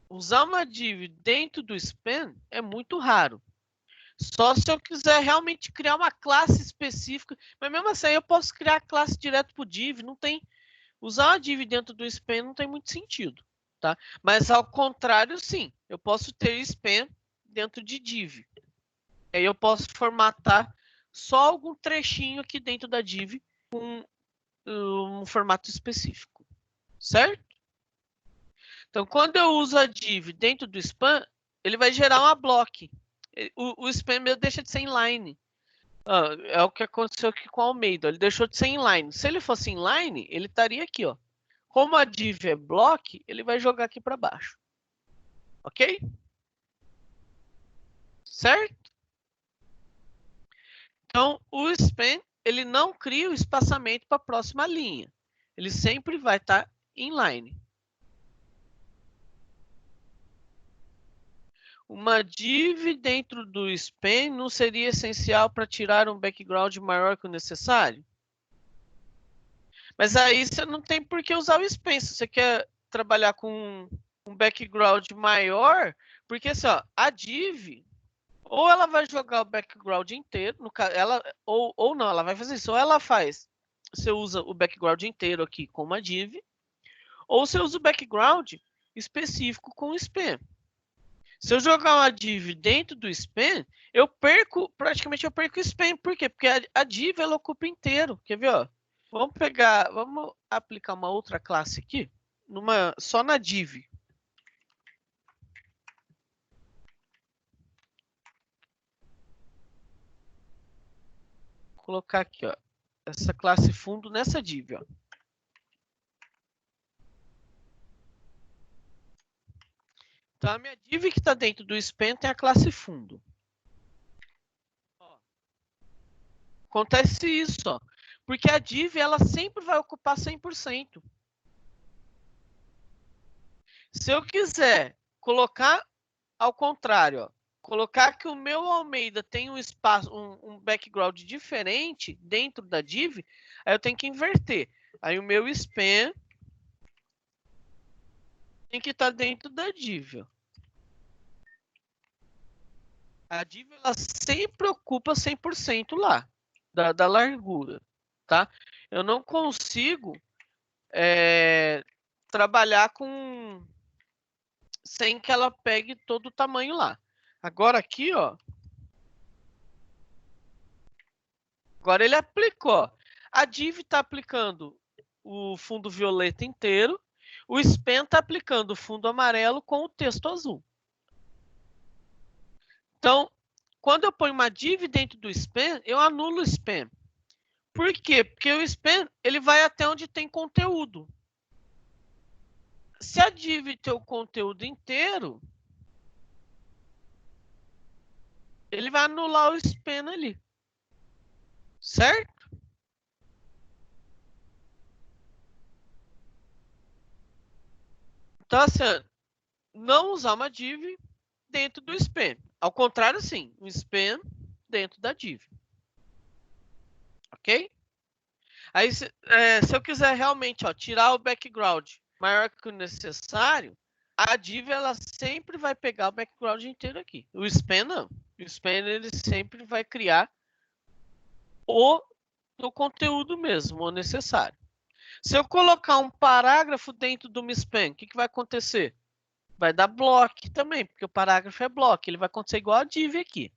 usar uma div dentro do span é muito raro. Só se eu quiser realmente criar uma classe específica. Mas mesmo assim, eu posso criar a classe direto para o div. Não tem... Usar uma div dentro do span não tem muito sentido. Tá? Mas ao contrário, sim. Eu posso ter span dentro de div. Aí eu posso formatar só algum trechinho aqui dentro da div com um formato específico, certo? Então, quando eu uso a div dentro do span, ele vai gerar uma block. O span meu deixa de ser inline. É o que aconteceu aqui com o Almeida. Ele deixou de ser inline. Se ele fosse inline, ele estaria aqui, ó. Como a div é block, ele vai jogar aqui para baixo. Ok? Certo? Então, o span, ele não cria o espaçamento para a próxima linha. Ele sempre vai estar inline. Uma div dentro do span não seria essencial para tirar um background maior que o necessário? Mas aí você não tem por que usar o span. Se você quer trabalhar com um background maior, porque assim, ó, a div, ou ela vai jogar o background inteiro, no caso, ou não, ela vai fazer isso, ou ela faz, você usa o background inteiro aqui com uma div, ou você usa o background específico com o span. Se eu jogar uma div dentro do span, praticamente eu perco o span. Por quê? Porque a div ela ocupa inteiro. Quer ver, ó? Vamos aplicar uma outra classe aqui, só na div. Vou colocar aqui, ó, essa classe fundo nessa div, ó. Então a minha div que está dentro do span tem a classe fundo. Ó, acontece isso, ó, porque a div ela sempre vai ocupar 100%. Se eu quiser colocar ao contrário, ó, colocar que o meu Almeida tem um espaço, um background diferente dentro da div, aí eu tenho que inverter. Aí o meu span tem que estar dentro da div. Ó. A div ela sempre ocupa 100% lá, da largura, tá? Eu não consigo trabalhar sem que ela pegue todo o tamanho lá. Agora aqui, ó. Agora ele aplicou. A div está aplicando o fundo violeta inteiro. O span está aplicando o fundo amarelo com o texto azul. Então, quando eu ponho uma div dentro do span, eu anulo o span. Por quê? Porque o span ele vai até onde tem conteúdo. Se a div tem o conteúdo inteiro, ele vai anular o span ali. Certo? Então, assim, não usar uma div dentro do span. Ao contrário, sim, um span dentro da div. Ok? Aí, se eu quiser realmente tirar o background maior que o necessário, a div ela sempre vai pegar o background inteiro aqui. O span não. O span ele sempre vai criar o conteúdo mesmo, o necessário. Se eu colocar um parágrafo dentro do span, o que vai acontecer? Vai dar block também, porque o parágrafo é block. Ele vai acontecer igual a div aqui.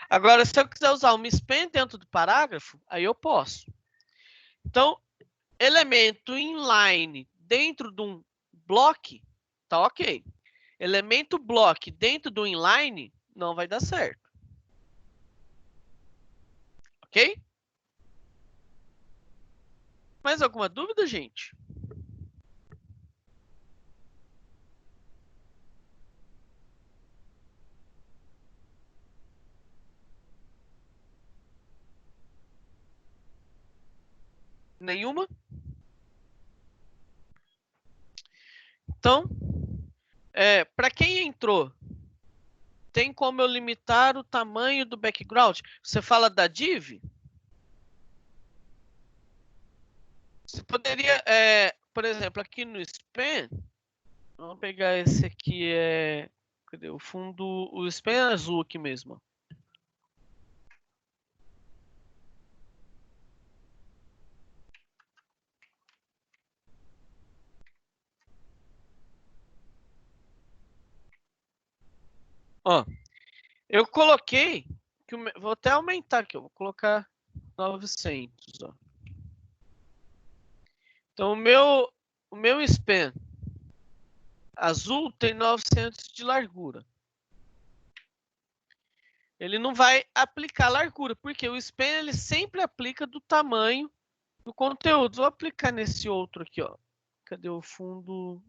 Agora, se eu quiser usar um span dentro do parágrafo, aí eu posso. Então, elemento inline dentro de um block, tá ok. Elemento block dentro do inline, não vai dar certo. Ok? Mais alguma dúvida, gente? Nenhuma? Então, para quem entrou, tem como eu limitar o tamanho do background? Você fala da div? Você poderia, por exemplo, aqui no span, vamos pegar esse aqui, cadê o fundo, o span é azul aqui mesmo. Ó, eu coloquei vou até aumentar aqui, eu vou colocar 900, ó. Então, o meu span azul tem 900 de largura. Ele não vai aplicar largura, porque o span ele sempre aplica do tamanho do conteúdo. Vou aplicar nesse outro aqui, ó. Cadê o fundo?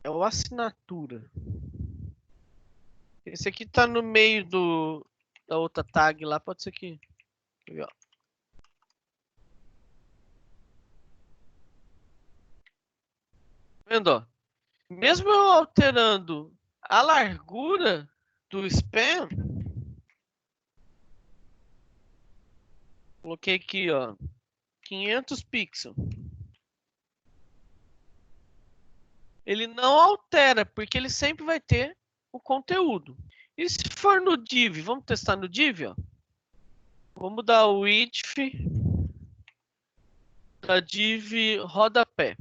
É o assinatura. Esse aqui tá no meio da outra tag lá, pode ser que... Aqui, ó. Vendo, ó? Mesmo eu alterando a largura do span, coloquei aqui, ó, 500 pixels. Ele não altera, porque ele sempre vai ter o conteúdo. E se for no div, vamos testar no div, ó. Vou mudar o width da div rodapé.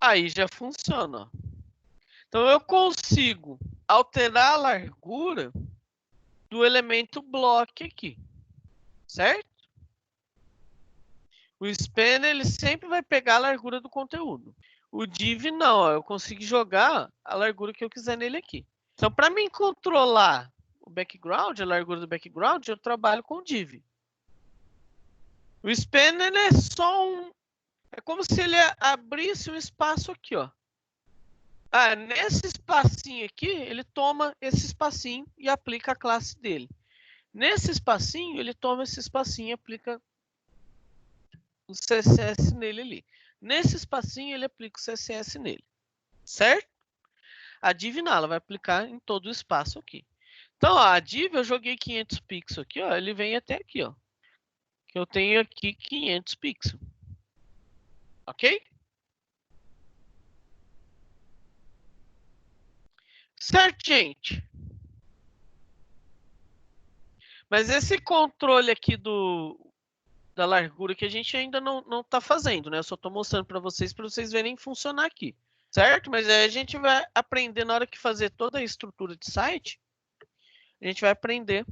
Aí já funciona, ó. Então eu consigo alterar a largura do elemento block aqui, certo? O span ele sempre vai pegar a largura do conteúdo. O div não, ó, eu consigo jogar a largura que eu quiser nele aqui. Então, para mim controlar o background, a largura do background, eu trabalho com o div. O span ele é só um... É como se ele abrisse um espaço aqui, ó. Ah, nesse espacinho aqui, ele toma esse espacinho e aplica a classe dele. Nesse espacinho, ele toma esse espacinho e aplica o CSS nele ali. Nesse espacinho, ele aplica o CSS nele. Certo? A div não, ela vai aplicar em todo o espaço aqui. Então, ó, a div eu joguei 500 pixels aqui, ó. Ele vem até aqui, ó. Que eu tenho aqui 500 pixels. Ok? Certo, gente? Mas esse controle aqui da largura que a gente ainda não está fazendo, né? Eu só estou mostrando para vocês verem funcionar aqui, certo? Mas aí a gente vai aprender na hora que fazer toda a estrutura de site, a gente vai aprender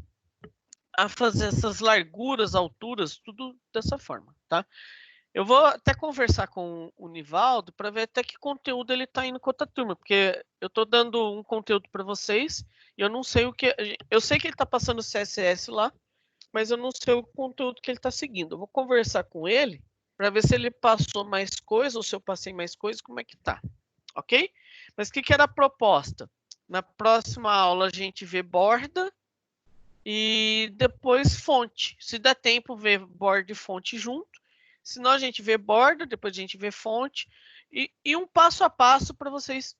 a fazer essas larguras, alturas, tudo dessa forma, tá? Eu vou até conversar com o Nivaldo para ver até que conteúdo ele está indo com outra turma, porque eu estou dando um conteúdo para vocês e eu não sei o que... Eu sei que ele está passando CSS lá, mas eu não sei o conteúdo que ele está seguindo. Eu vou conversar com ele para ver se ele passou mais coisa ou se eu passei mais coisa, como é que tá, ok? Mas o que era a proposta? Na próxima aula a gente vê borda e depois fonte. Se der tempo, ver borda e fonte junto. Senão a gente vê borda, depois a gente vê fonte e um passo a passo para vocês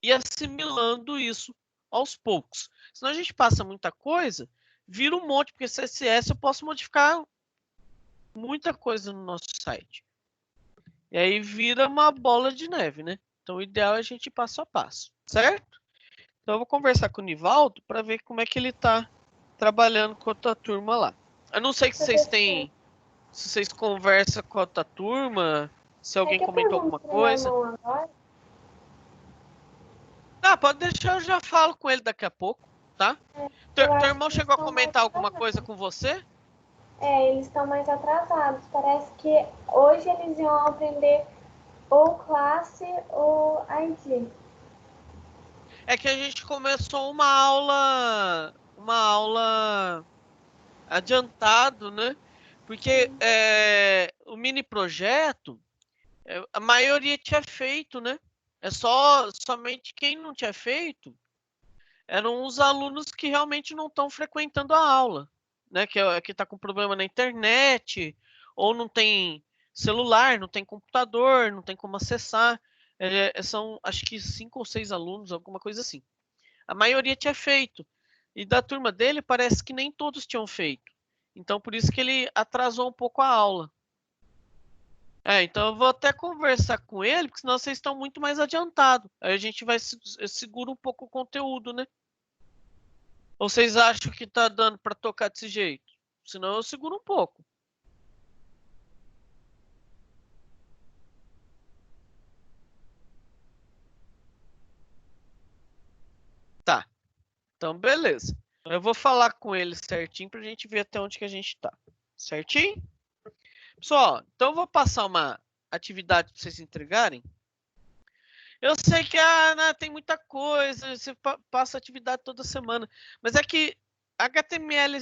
ir assimilando isso aos poucos. Senão a gente passa muita coisa, vira um monte, porque CSS eu posso modificar muita coisa no nosso site. E aí vira uma bola de neve, né? Então o ideal é a gente ir passo a passo, certo? Então eu vou conversar com o Nivaldo para ver como é que ele está trabalhando com a outra turma lá. Eu não sei se vocês têm, se vocês conversam com a outra turma, se alguém comentou alguma coisa. Ah, pode deixar, eu já falo com ele daqui a pouco, tá? Teu irmão chegou a comentar alguma coisa com você? É, eles estão mais atrasados. Parece que hoje eles iam aprender ou classe ou ID. É que a gente começou uma aula adiantado, né? Porque o mini projeto, a maioria tinha feito, né? É somente quem não tinha feito eram os alunos que realmente não estão frequentando a aula, né? Que está com problema na internet, ou não tem celular, não tem computador, não tem como acessar. São, acho que 5 ou 6 alunos, alguma coisa assim. A maioria tinha feito. E da turma dele, parece que nem todos tinham feito. Então, por isso que ele atrasou um pouco a aula. Então eu vou até conversar com ele, porque senão vocês estão muito mais adiantados. Aí a gente vai segura um pouco o conteúdo, né? Ou vocês acham que tá dando para tocar desse jeito? Senão eu seguro um pouco. Então, beleza. Eu vou falar com ele certinho para a gente ver até onde que a gente está. Certinho? Pessoal, então eu vou passar uma atividade para vocês entregarem. Eu sei que tem muita coisa, você passa atividade toda semana, mas é que HTML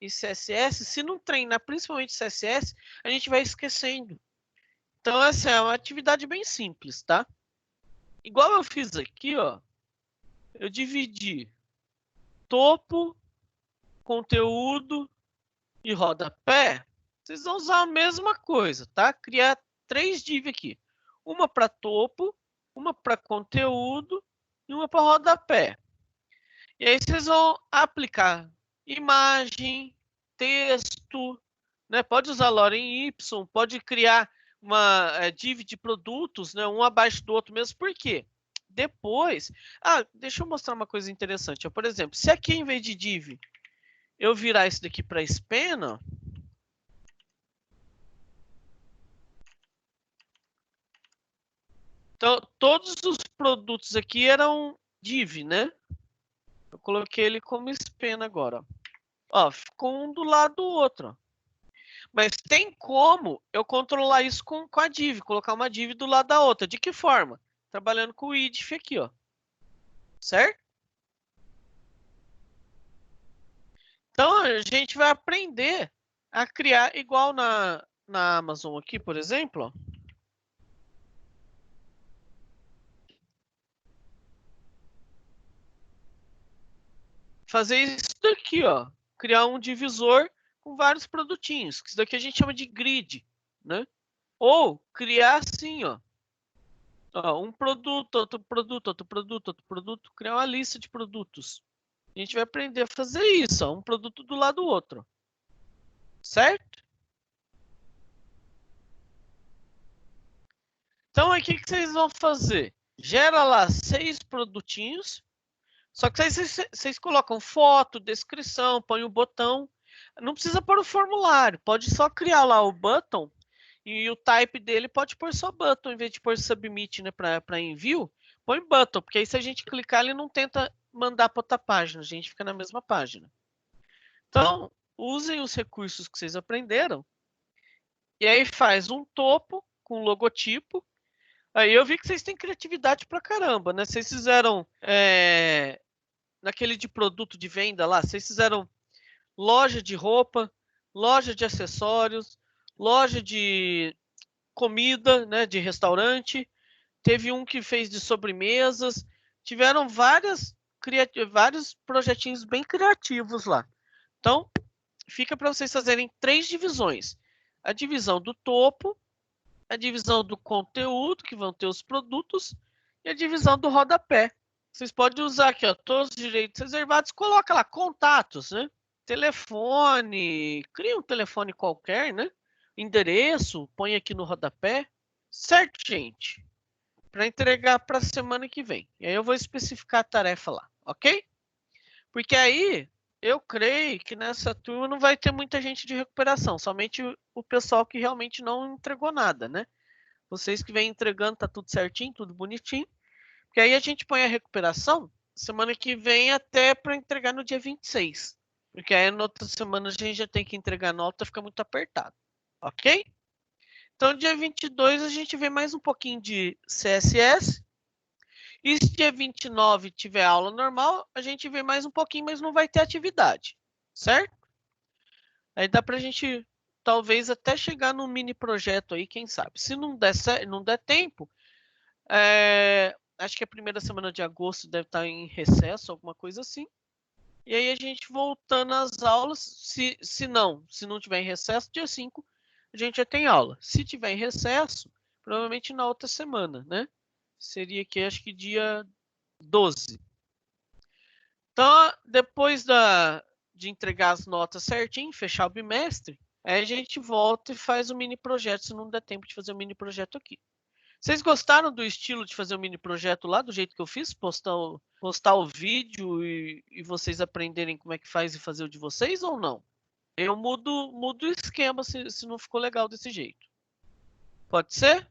e CSS, se não treinar, principalmente CSS, a gente vai esquecendo. Então, essa é uma atividade bem simples, tá? Igual eu fiz aqui, ó. Eu dividi topo, conteúdo e rodapé. Vocês vão usar a mesma coisa, tá? Criar 3 divs aqui. Uma para topo, uma para conteúdo e uma para rodapé. E aí vocês vão aplicar imagem, texto, né? Pode usar lorem Y, pode criar uma div de produtos, né? Um abaixo do outro mesmo. Por quê? Depois, deixa eu mostrar uma coisa interessante. Por exemplo, se aqui em vez de div eu virar isso daqui para span, ó, então todos os produtos aqui eram div, né? Eu coloquei ele como span agora. Ó, ficou um do lado do outro. Ó. Mas tem como eu controlar isso com a div, colocar uma div do lado da outra. De que forma? Trabalhando com o idif aqui, ó. Certo? Então, a gente vai aprender a criar igual na Amazon aqui, por exemplo. Ó. Fazer isso daqui, ó. Criar um divisor com vários produtinhos. Que isso daqui a gente chama de grid, né? Ou criar assim, ó. Um produto, outro produto, outro produto, outro produto. Criar uma lista de produtos. A gente vai aprender a fazer isso, ó, um produto do lado do outro. Certo? Então, aí o que vocês vão fazer? Gera lá 6 produtinhos. Só que vocês colocam foto, descrição, põe o botão. Não precisa pôr o formulário. Pode só criar lá o button. E o type dele pode pôr só button. Em vez de pôr submit, né, para envio, põe button. Porque aí se a gente clicar, ele não tenta mandar para outra página. A gente fica na mesma página. Então, usem os recursos que vocês aprenderam. E aí faz um topo com logotipo. Aí eu vi que vocês têm criatividade pra caramba, né? Vocês fizeram naquele de produto de venda lá, vocês fizeram loja de roupa, loja de acessórios, loja de comida, né? De restaurante. Teve um que fez de sobremesas. Tiveram vários projetinhos bem criativos lá. Então, fica para vocês fazerem 3 divisões. A divisão do topo, a divisão do conteúdo, que vão ter os produtos, e a divisão do rodapé. Vocês podem usar aqui, ó, todos os direitos reservados, coloca lá contatos, né? Telefone, cria um telefone qualquer, né? Endereço, põe aqui no rodapé. Certo, gente? Para entregar para a semana que vem. E aí eu vou especificar a tarefa lá, ok? Porque aí eu creio que nessa turma não vai ter muita gente de recuperação, somente o pessoal que realmente não entregou nada, né? Vocês que vêm entregando, tá tudo certinho, tudo bonitinho. Porque aí a gente põe a recuperação semana que vem até para entregar no dia 26. Porque aí na outra semana a gente já tem que entregar nota, fica muito apertado. Ok? Então, dia 22 a gente vê mais um pouquinho de CSS. E se dia 29 tiver aula normal, a gente vê mais um pouquinho, mas não vai ter atividade. Certo? Aí dá pra gente, talvez, até chegar num mini projeto aí, quem sabe. Se não der tempo, acho que a primeira semana de agosto deve estar em recesso, alguma coisa assim. E aí a gente voltando às aulas, se não tiver em recesso, dia 5 a gente já tem aula. Se tiver em recesso, provavelmente na outra semana, né? Seria que acho que dia 12. Então, depois de entregar as notas certinho, fechar o bimestre, aí a gente volta e faz o mini projeto, se não der tempo de fazer o mini projeto aqui. Vocês gostaram do estilo de fazer um mini projeto lá, do jeito que eu fiz? Postar o vídeo e vocês aprenderem como é que faz e fazer o de vocês ou não? Eu mudo o esquema se não ficou legal desse jeito. Pode ser?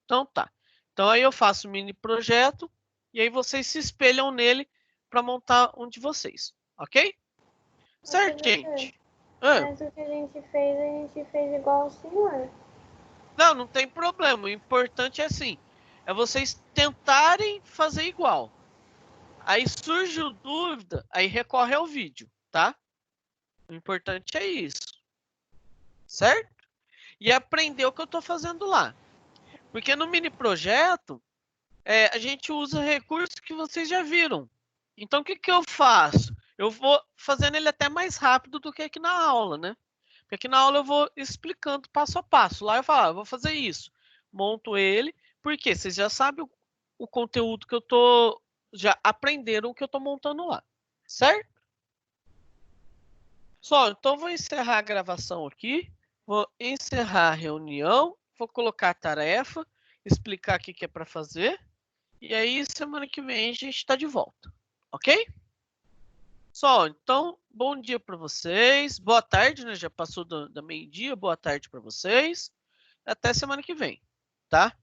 Então tá. Então aí eu faço um mini projeto e aí vocês se espelham nele para montar um de vocês, ok? Certo, gente? Mas o que a gente fez igual ao senhor. Não, não tem problema. O importante é assim, é vocês tentarem fazer igual. Aí surge dúvida, aí recorre ao vídeo, tá? O importante é isso. Certo? E aprender o que eu estou fazendo lá. Porque no mini projeto, a gente usa recursos que vocês já viram. Então, o que, que eu faço? Eu vou fazendo ele até mais rápido do que aqui na aula, né? Porque aqui na aula eu vou explicando passo a passo. Lá eu falo, eu vou fazer isso. Monto ele, porque vocês já sabem o conteúdo que eu tô... Já aprenderam o que eu tô montando lá. Certo? Só, então vou encerrar a gravação aqui. Vou encerrar a reunião. Vou colocar a tarefa. Explicar o que é para fazer. E aí, semana que vem, a gente está de volta. Ok? Só, então, bom dia para vocês. Boa tarde, né? Já passou da meio-dia. Boa tarde para vocês. Até semana que vem, tá?